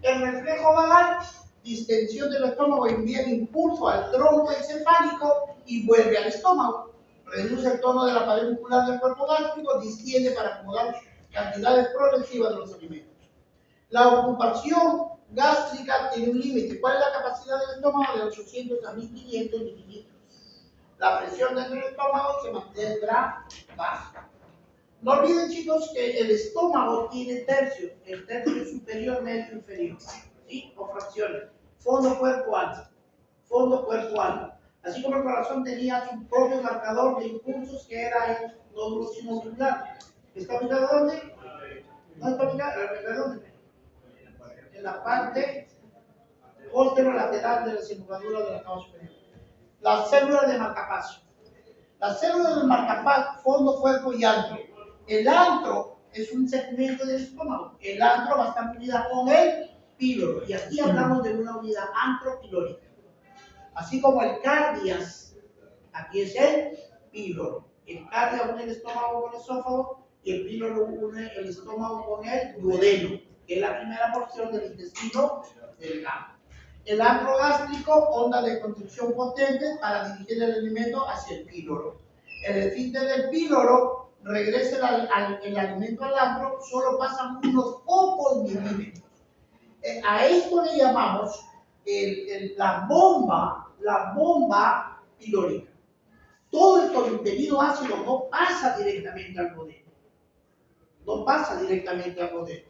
El reflejo vagal, distensión del estómago, envía el impulso al tronco encefálico y vuelve al estómago. Reduce el tono de la pared muscular del cuerpo gástrico, distiende para acomodar cantidades progresivas de los alimentos. La ocupación gástrica tiene un límite. ¿Cuál es la capacidad del estómago? De 800 a 1500 mililitros. La presión dentro del estómago se mantendrá baja. No olviden, chicos, que el estómago tiene tercios, el tercio superior, medio y inferior, ¿sí? O fracciones. Fondo, cuerpo, alto. Fondo, cuerpo, alto. Así como el corazón tenía su propio marcador de impulsos que era el nódulo sinovicular. ¿Está ubicado dónde? ¿No está ubicado? ¿Dónde? En la parte posterolateral de la desembocadura de la cava superior. Las células de marcapaso. Las células del marcapaso, fondo, cuerpo y antro. El antro es un segmento del estómago. El antro va a estar unida con el píloro. Y aquí hablamos de una unidad antropilórica. Así como el cardias, aquí es el píloro. El cardias une el estómago con el esófago y el píloro une el estómago con el duodeno, que es la primera porción del intestino delgado. El antro gástrico, onda de constricción potente para dirigir el alimento hacia el píloro. El esfínter del píloro regresa el alimento al antro, solo pasan unos pocos milímetros. A esto le llamamos la bomba pilórica. Todo el contenido ácido no pasa directamente al duodeno. No pasa directamente al duodeno.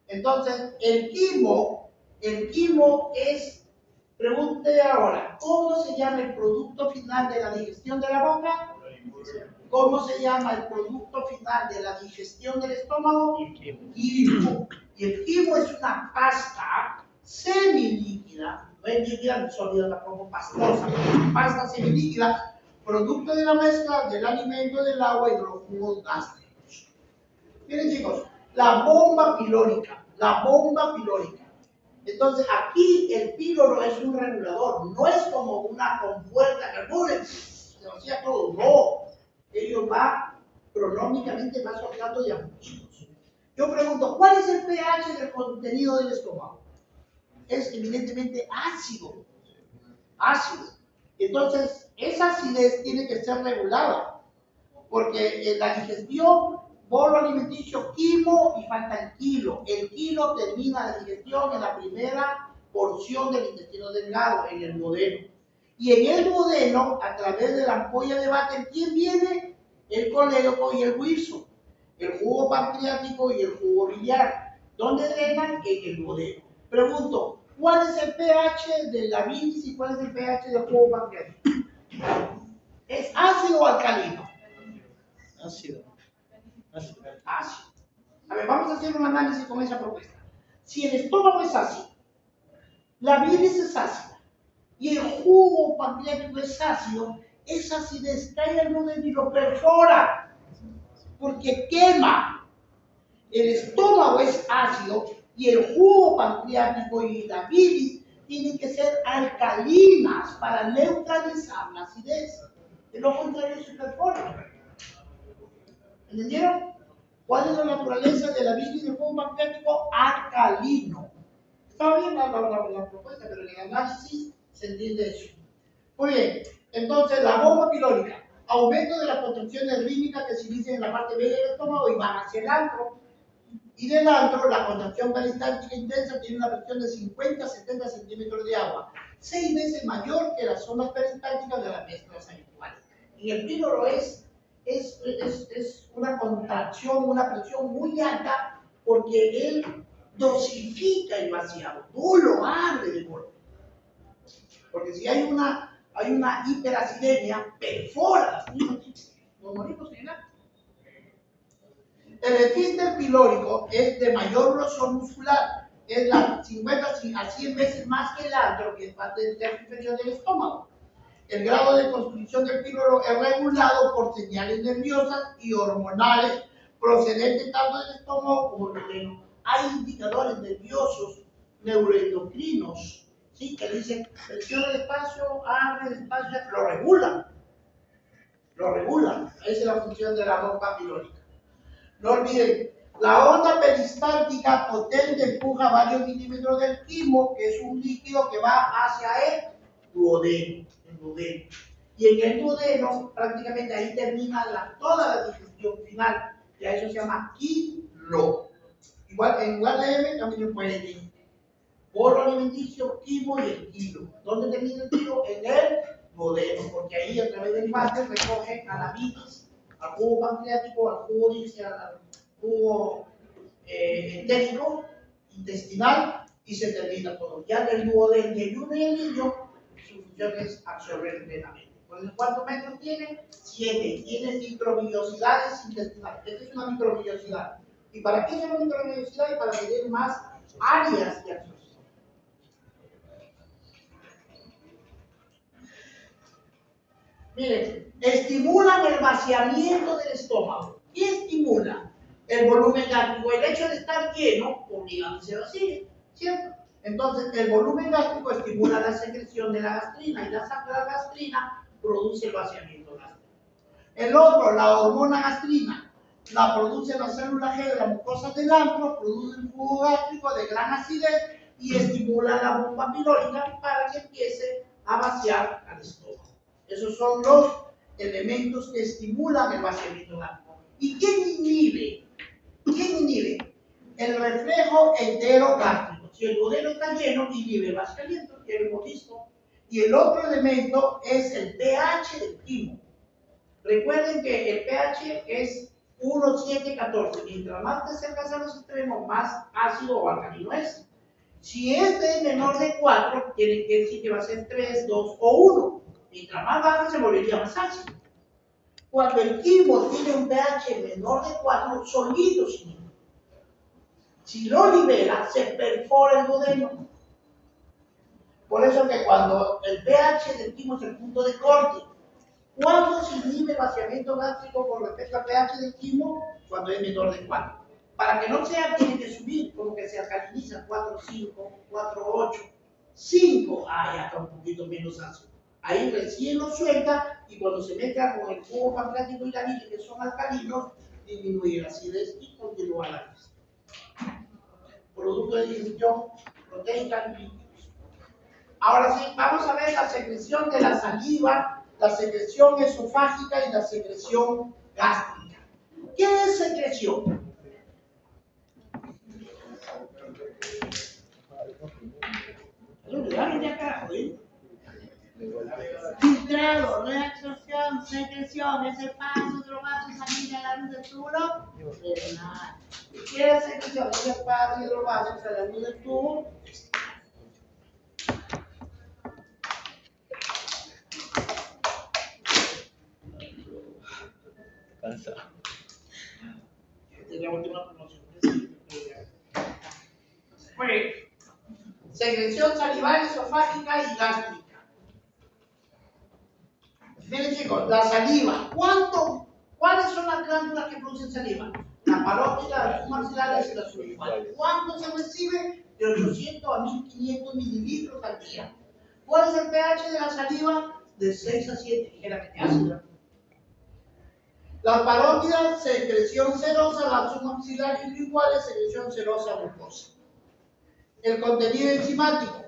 Entonces, el quimo es, pregunte ahora, ¿cómo se llama el producto final de la digestión de la boca? ¿Cómo se llama el producto final de la digestión del estómago? Quimo. Y el quimo es una pasta semilíquida, no es líquida ni sólida, tampoco pastosa, pasta semilíquida, producto de la mezcla del alimento, del agua y de los jugos gástricos. Miren, chicos, la bomba pilórica. Entonces, aquí el píloro es un regulador, no es como una compuerta que pone, se vacía todo, no. Ellos va cronológicamente, va soltando de a poquitos. Yo pregunto, ¿cuál es el pH del contenido del estómago? Es evidentemente ácido. Entonces, esa acidez tiene que ser regulada, porque en la digestión, bolo alimenticio, quimo y falta el kilo. El kilo termina la digestión en la primera porción del intestino delgado, en el duodeno. Y en el duodeno, a través de la ampolla de Vater, ¿quién viene? el colédoco y el huirso, el jugo pancreático y el jugo biliar. ¿Dónde drenan? En el duodeno. Pregunto, ¿cuál es el pH de la bilis y cuál es el pH del jugo pancreático? ¿Es ácido o alcalino? Ácido. Ácido. Ácido. A ver, vamos a hacer un análisis con esa propuesta. Si el estómago es ácido, la bilis es ácida y el jugo pancreático es ácido, esa acidez cae al duodeno y lo perfora porque quema. El estómago es ácido y el jugo pancreático y la bilis tienen que ser alcalinas para neutralizar la acidez. De lo contrario se perfora. ¿Entendieron? ¿Cuál es la naturaleza de la bilis del jugo pancreático? Alcalino. Está bien la propuesta, pero en el análisis se entiende eso. Muy bien, entonces la bomba pilórica, aumento de las contracciones rítmicas que se inician en la parte media del estómago y van hacia el antro. Y del antro, la contracción peristáltica intensa tiene una presión de 50 a 70 centímetros de agua, 6 veces mayor que las ondas peristálticas de las mezclas habituales. En el píloro es una contracción, una presión muy alta, porque él dosifica el vaciado, no lo abre de golpe. Porque si hay una hiperacidemia, perfora las mismas, nos morimos en el acto. El esfínter pilórico es de mayor grosor muscular, es la 50 a 100 veces más que el antro, que es parte del tercio inferior del estómago. El grado de constricción del píloro es regulado por señales nerviosas y hormonales procedentes tanto del estómago como del duodeno. Hay indicadores nerviosos neuroendocrinos, ¿sí? Que dicen presiona despacio, abre despacio, lo regulan. Esa es la función de la bomba pilórica. No olviden, la onda peristáltica potente empuja varios milímetros del quimo, que es un líquido que va hacia el duodeno. Y en el duodeno, prácticamente ahí termina toda la digestión final. Y a eso se llama quilo. Igual, en lugar de M también lo pueden decir. Bolo alimenticio, quimo y el kilo. ¿Dónde termina el kilo? En el duodeno, porque ahí a través del váter recoge a la bilis, al jugo pancreático, al jugo al jugo entérico, intestinal, y se termina todo. Ya del duodeno, y el yuno y el niño, su función es absorber plenamente. ¿Cuántos metros tiene? 7. Tiene microvillosidades intestinales. Esta es una microvillosidad. ¿Y para qué es una microvillosidad? Y para tener más áreas de absorción. Miren, estimulan el vaciamiento del estómago. ¿Qué estimula? El volumen gástrico. El hecho de estar lleno obliga a que se vacíe, ¿cierto? Entonces, el volumen gástrico estimula la secreción de la gastrina y la gastrina produce el vaciamiento gástrico. El otro, la hormona gastrina, la produce la célula G de la mucosa del antro, produce un jugo gástrico de gran acidez y estimula la bomba pilórica para que empiece a vaciar al estómago. Esos son los elementos que estimulan el vaciamiento gástrico. ¿Y quién inhibe? El reflejo enterogástrico. Si el duodeno está lleno, inhibe el vaciamiento, que hemos visto. Y el otro elemento es el pH del quimo. Recuerden que el pH es 1, 7, 14. Mientras más te acercas a los extremos, más ácido o alcalino es. Si este es menor de 4, tiene que decir que va a ser 3, 2 o 1. Mientras más baja, se volvería más ácido. Cuando el quimo tiene un pH menor de 4, solito se inhibe. Si lo libera, se perfora el duodeno. Por eso que cuando el pH del quimo es el punto de corte, ¿cuándo se inhibe el vaciamiento gástrico con respecto al pH del quimo? Cuando es menor de 4. Para que no sea, tiene que subir, como que se alcaliniza 4, 5, 4, 8, 5, ya está un poquito menos ácido. Ahí recién lo suelta y cuando se mezcla con el jugo pancreático y la bilis, que son alcalinos, disminuye la acidez y continúa la digestión. Producto de digestión proteica y lípidos. Ahora sí, vamos a ver la secreción de la saliva, la secreción esofágica y la secreción gástrica. ¿Qué es secreción? Filtrado, reabsorción. secreción es el paso de los vasos salir a la luz del tubo renal. ¿Y qué es secreción? Es el paso de los vasos a la luz del tubo. Cansado. Esta es la última promoción. Muy bien. Secreción salival, esofágica y gástrica. Miren chicos, la saliva. ¿Cuáles son las glándulas que producen saliva? La parótida, las submaxilares y las sublinguales. ¿Cuánto se recibe? De 800 a 1500 mililitros al día. ¿Cuál es el pH de la saliva? De 6 a 7, ligeramente ácida. Las parótidas, secreción serosa, las submaxilares y linguales, secreción serosa mucosa. El contenido enzimático.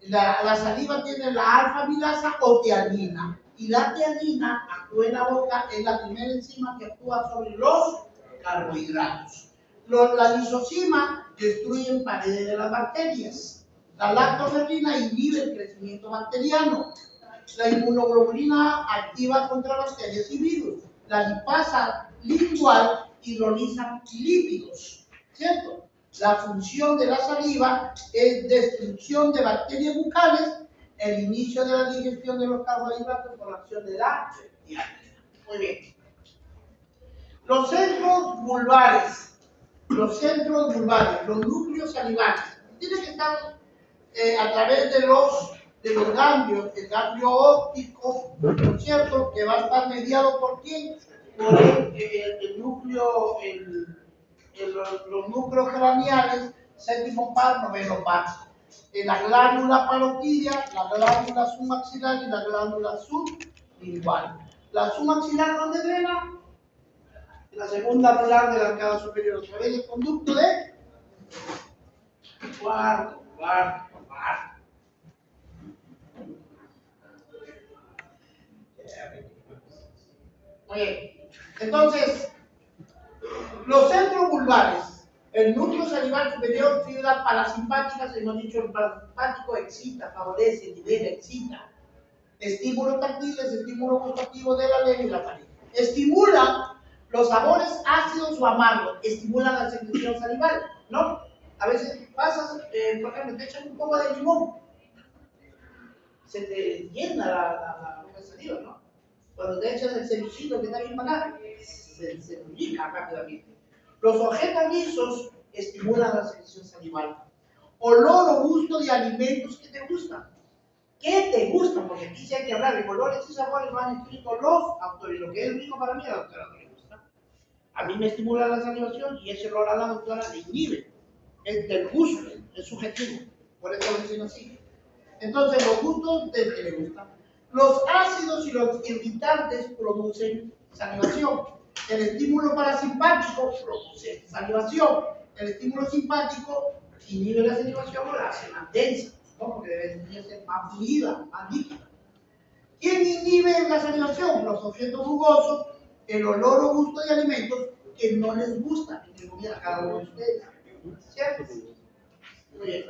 La saliva tiene la alfa-amilasa o tianina. Y la tianina actúa en la boca, es la primera enzima que actúa sobre los carbohidratos. La lisozima destruye paredes de las bacterias. La lactoferrina inhibe el crecimiento bacteriano. La inmunoglobulina activa contra bacterias y virus. La lipasa lingual hidroliza lípidos, ¿cierto? La función de la saliva es destrucción de bacterias bucales, el inicio de la digestión de los carbohidratos por la acción de la tianina. Muy bien. Los centros vulvares, los núcleos salivales, tienen que estar a través de los ganglios, el ganglio óptico, ¿no es cierto? Que va a estar mediado por quién? Por el núcleo, los núcleos craneales, séptimo par, noveno par. La glándula parotidia, la glándula submaxilar y la glándula sublingual. La submaxilar, ¿dónde drena? En la segunda molar de la arcada superior, a través del conducto de cuarto. Muy bien. Entonces, los centros vulvares, el núcleo salival superior, fibra parasimpática, se hemos dicho, el parasimpático excita, favorece, libera, excita. Estímulos táctiles, estímulo gustativo de la lengua y la pared. Estimula los sabores ácidos o amargos, estimulan la secreción salival, ¿no? A veces pasas, por ejemplo, te echan un poco de limón, se te llena la saliva, ¿no? Cuando te echas el cevichito que está bien bacán, se publica rápidamente. Los objetos lisos estimulan la secreción salival. Olor o gusto de alimentos que te gustan. ¿Qué te gustan? Porque aquí sí hay que hablar de colores y sabores, van escritos los autores. Lo que es rico para mí, a la doctora no le gusta. A mí me estimula la salivación y ese olor a la doctora le inhibe. Es del gusto, es subjetivo. Por eso lo dicen así. Entonces, los gustos del que le gustan. Los ácidos y los irritantes producen salivación. El estímulo parasimpático produce salivación. El estímulo simpático inhibe la salivación o la hace más densa, ¿no? Porque debe ser más fluida, más líquida. ¿Quién inhibe la salivación? Los objetos jugosos, el olor o gusto de alimentos que no les gusta, que comiera a cada uno de ustedes. ¿Cierto? Muy bien.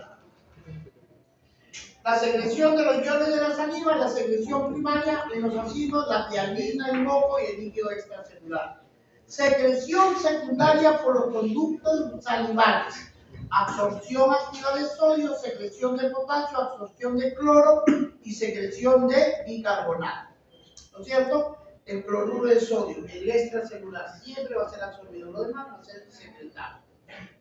La secreción de los iones de la saliva, la secreción primaria en los ácidos, la tianina, el moco y el líquido extracelular. Secreción secundaria por los conductos salivales. Absorción activa de sodio, secreción de potasio, absorción de cloro y secreción de bicarbonato. ¿No es cierto? El cloruro de sodio, el extracelular, siempre va a ser absorbido, lo demás va a ser secretado.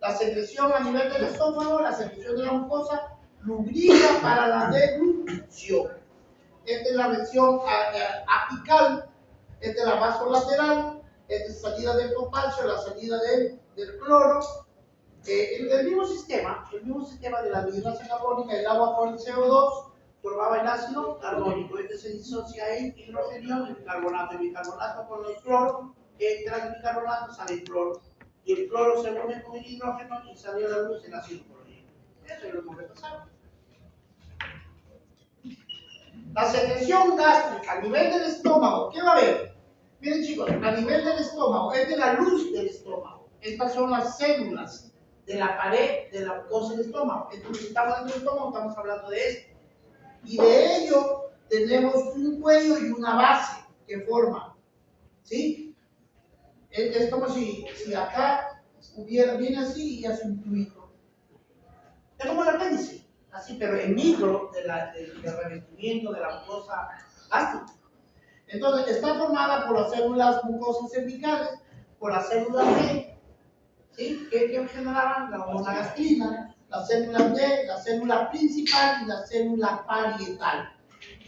La secreción a nivel del esófago, la secreción de la mucosa, lubrica para la deglución. Esta es la región apical, esta es la vasolateral, esta es salida del potasio, la salida del cloro. El mismo sistema de la anhidrasa carbónica, el agua con el CO2 formaba el ácido carbónico. Este se disocia en hidrogenio, el carbonato, el bicarbonato con el cloro, entra el bicarbonato, sale el cloro. Y el cloro se une con el hidrógeno y sale a la luz el ácido clorhídrico. Eso es lo que repasamos. La secreción gástrica a nivel del estómago, ¿qué va a haber? Miren chicos, a nivel del estómago, es de la luz del estómago. Estas son las células de la pared de la mucosa del estómago. Entonces, si estamos dentro del estómago, estamos hablando de esto. Y de ello tenemos un cuello y una base. que forma, ¿sí? Es como si acá viene así y hace un fluido. Es como el apéndice, así, pero en micro del revestimiento de la mucosa gástrica. Entonces, está formada por las células mucosas cervicales, por las células B, ¿sí? que generaban la monogastrina, la célula D, la célula principal y la célula parietal.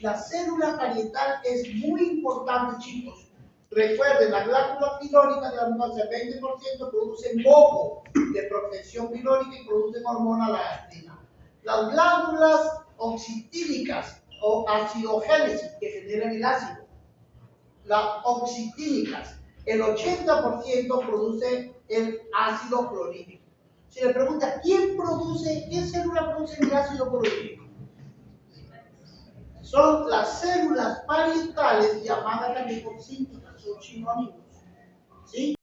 La célula parietal es muy importante, chicos. Recuerden, la glándula pilórica de la mucosa, el 20% producen moco de protección pilórica y producen hormona la gastrina. Las glándulas oxitínicas o acidogénesis que generan el ácido, las oxitínicas, el 80% produce el ácido clorhídrico. Si le pregunta, ¿qué célula produce el ácido clorhídrico? Son las células parietales llamadas también oxíticas, son sinónimos, ¿sí?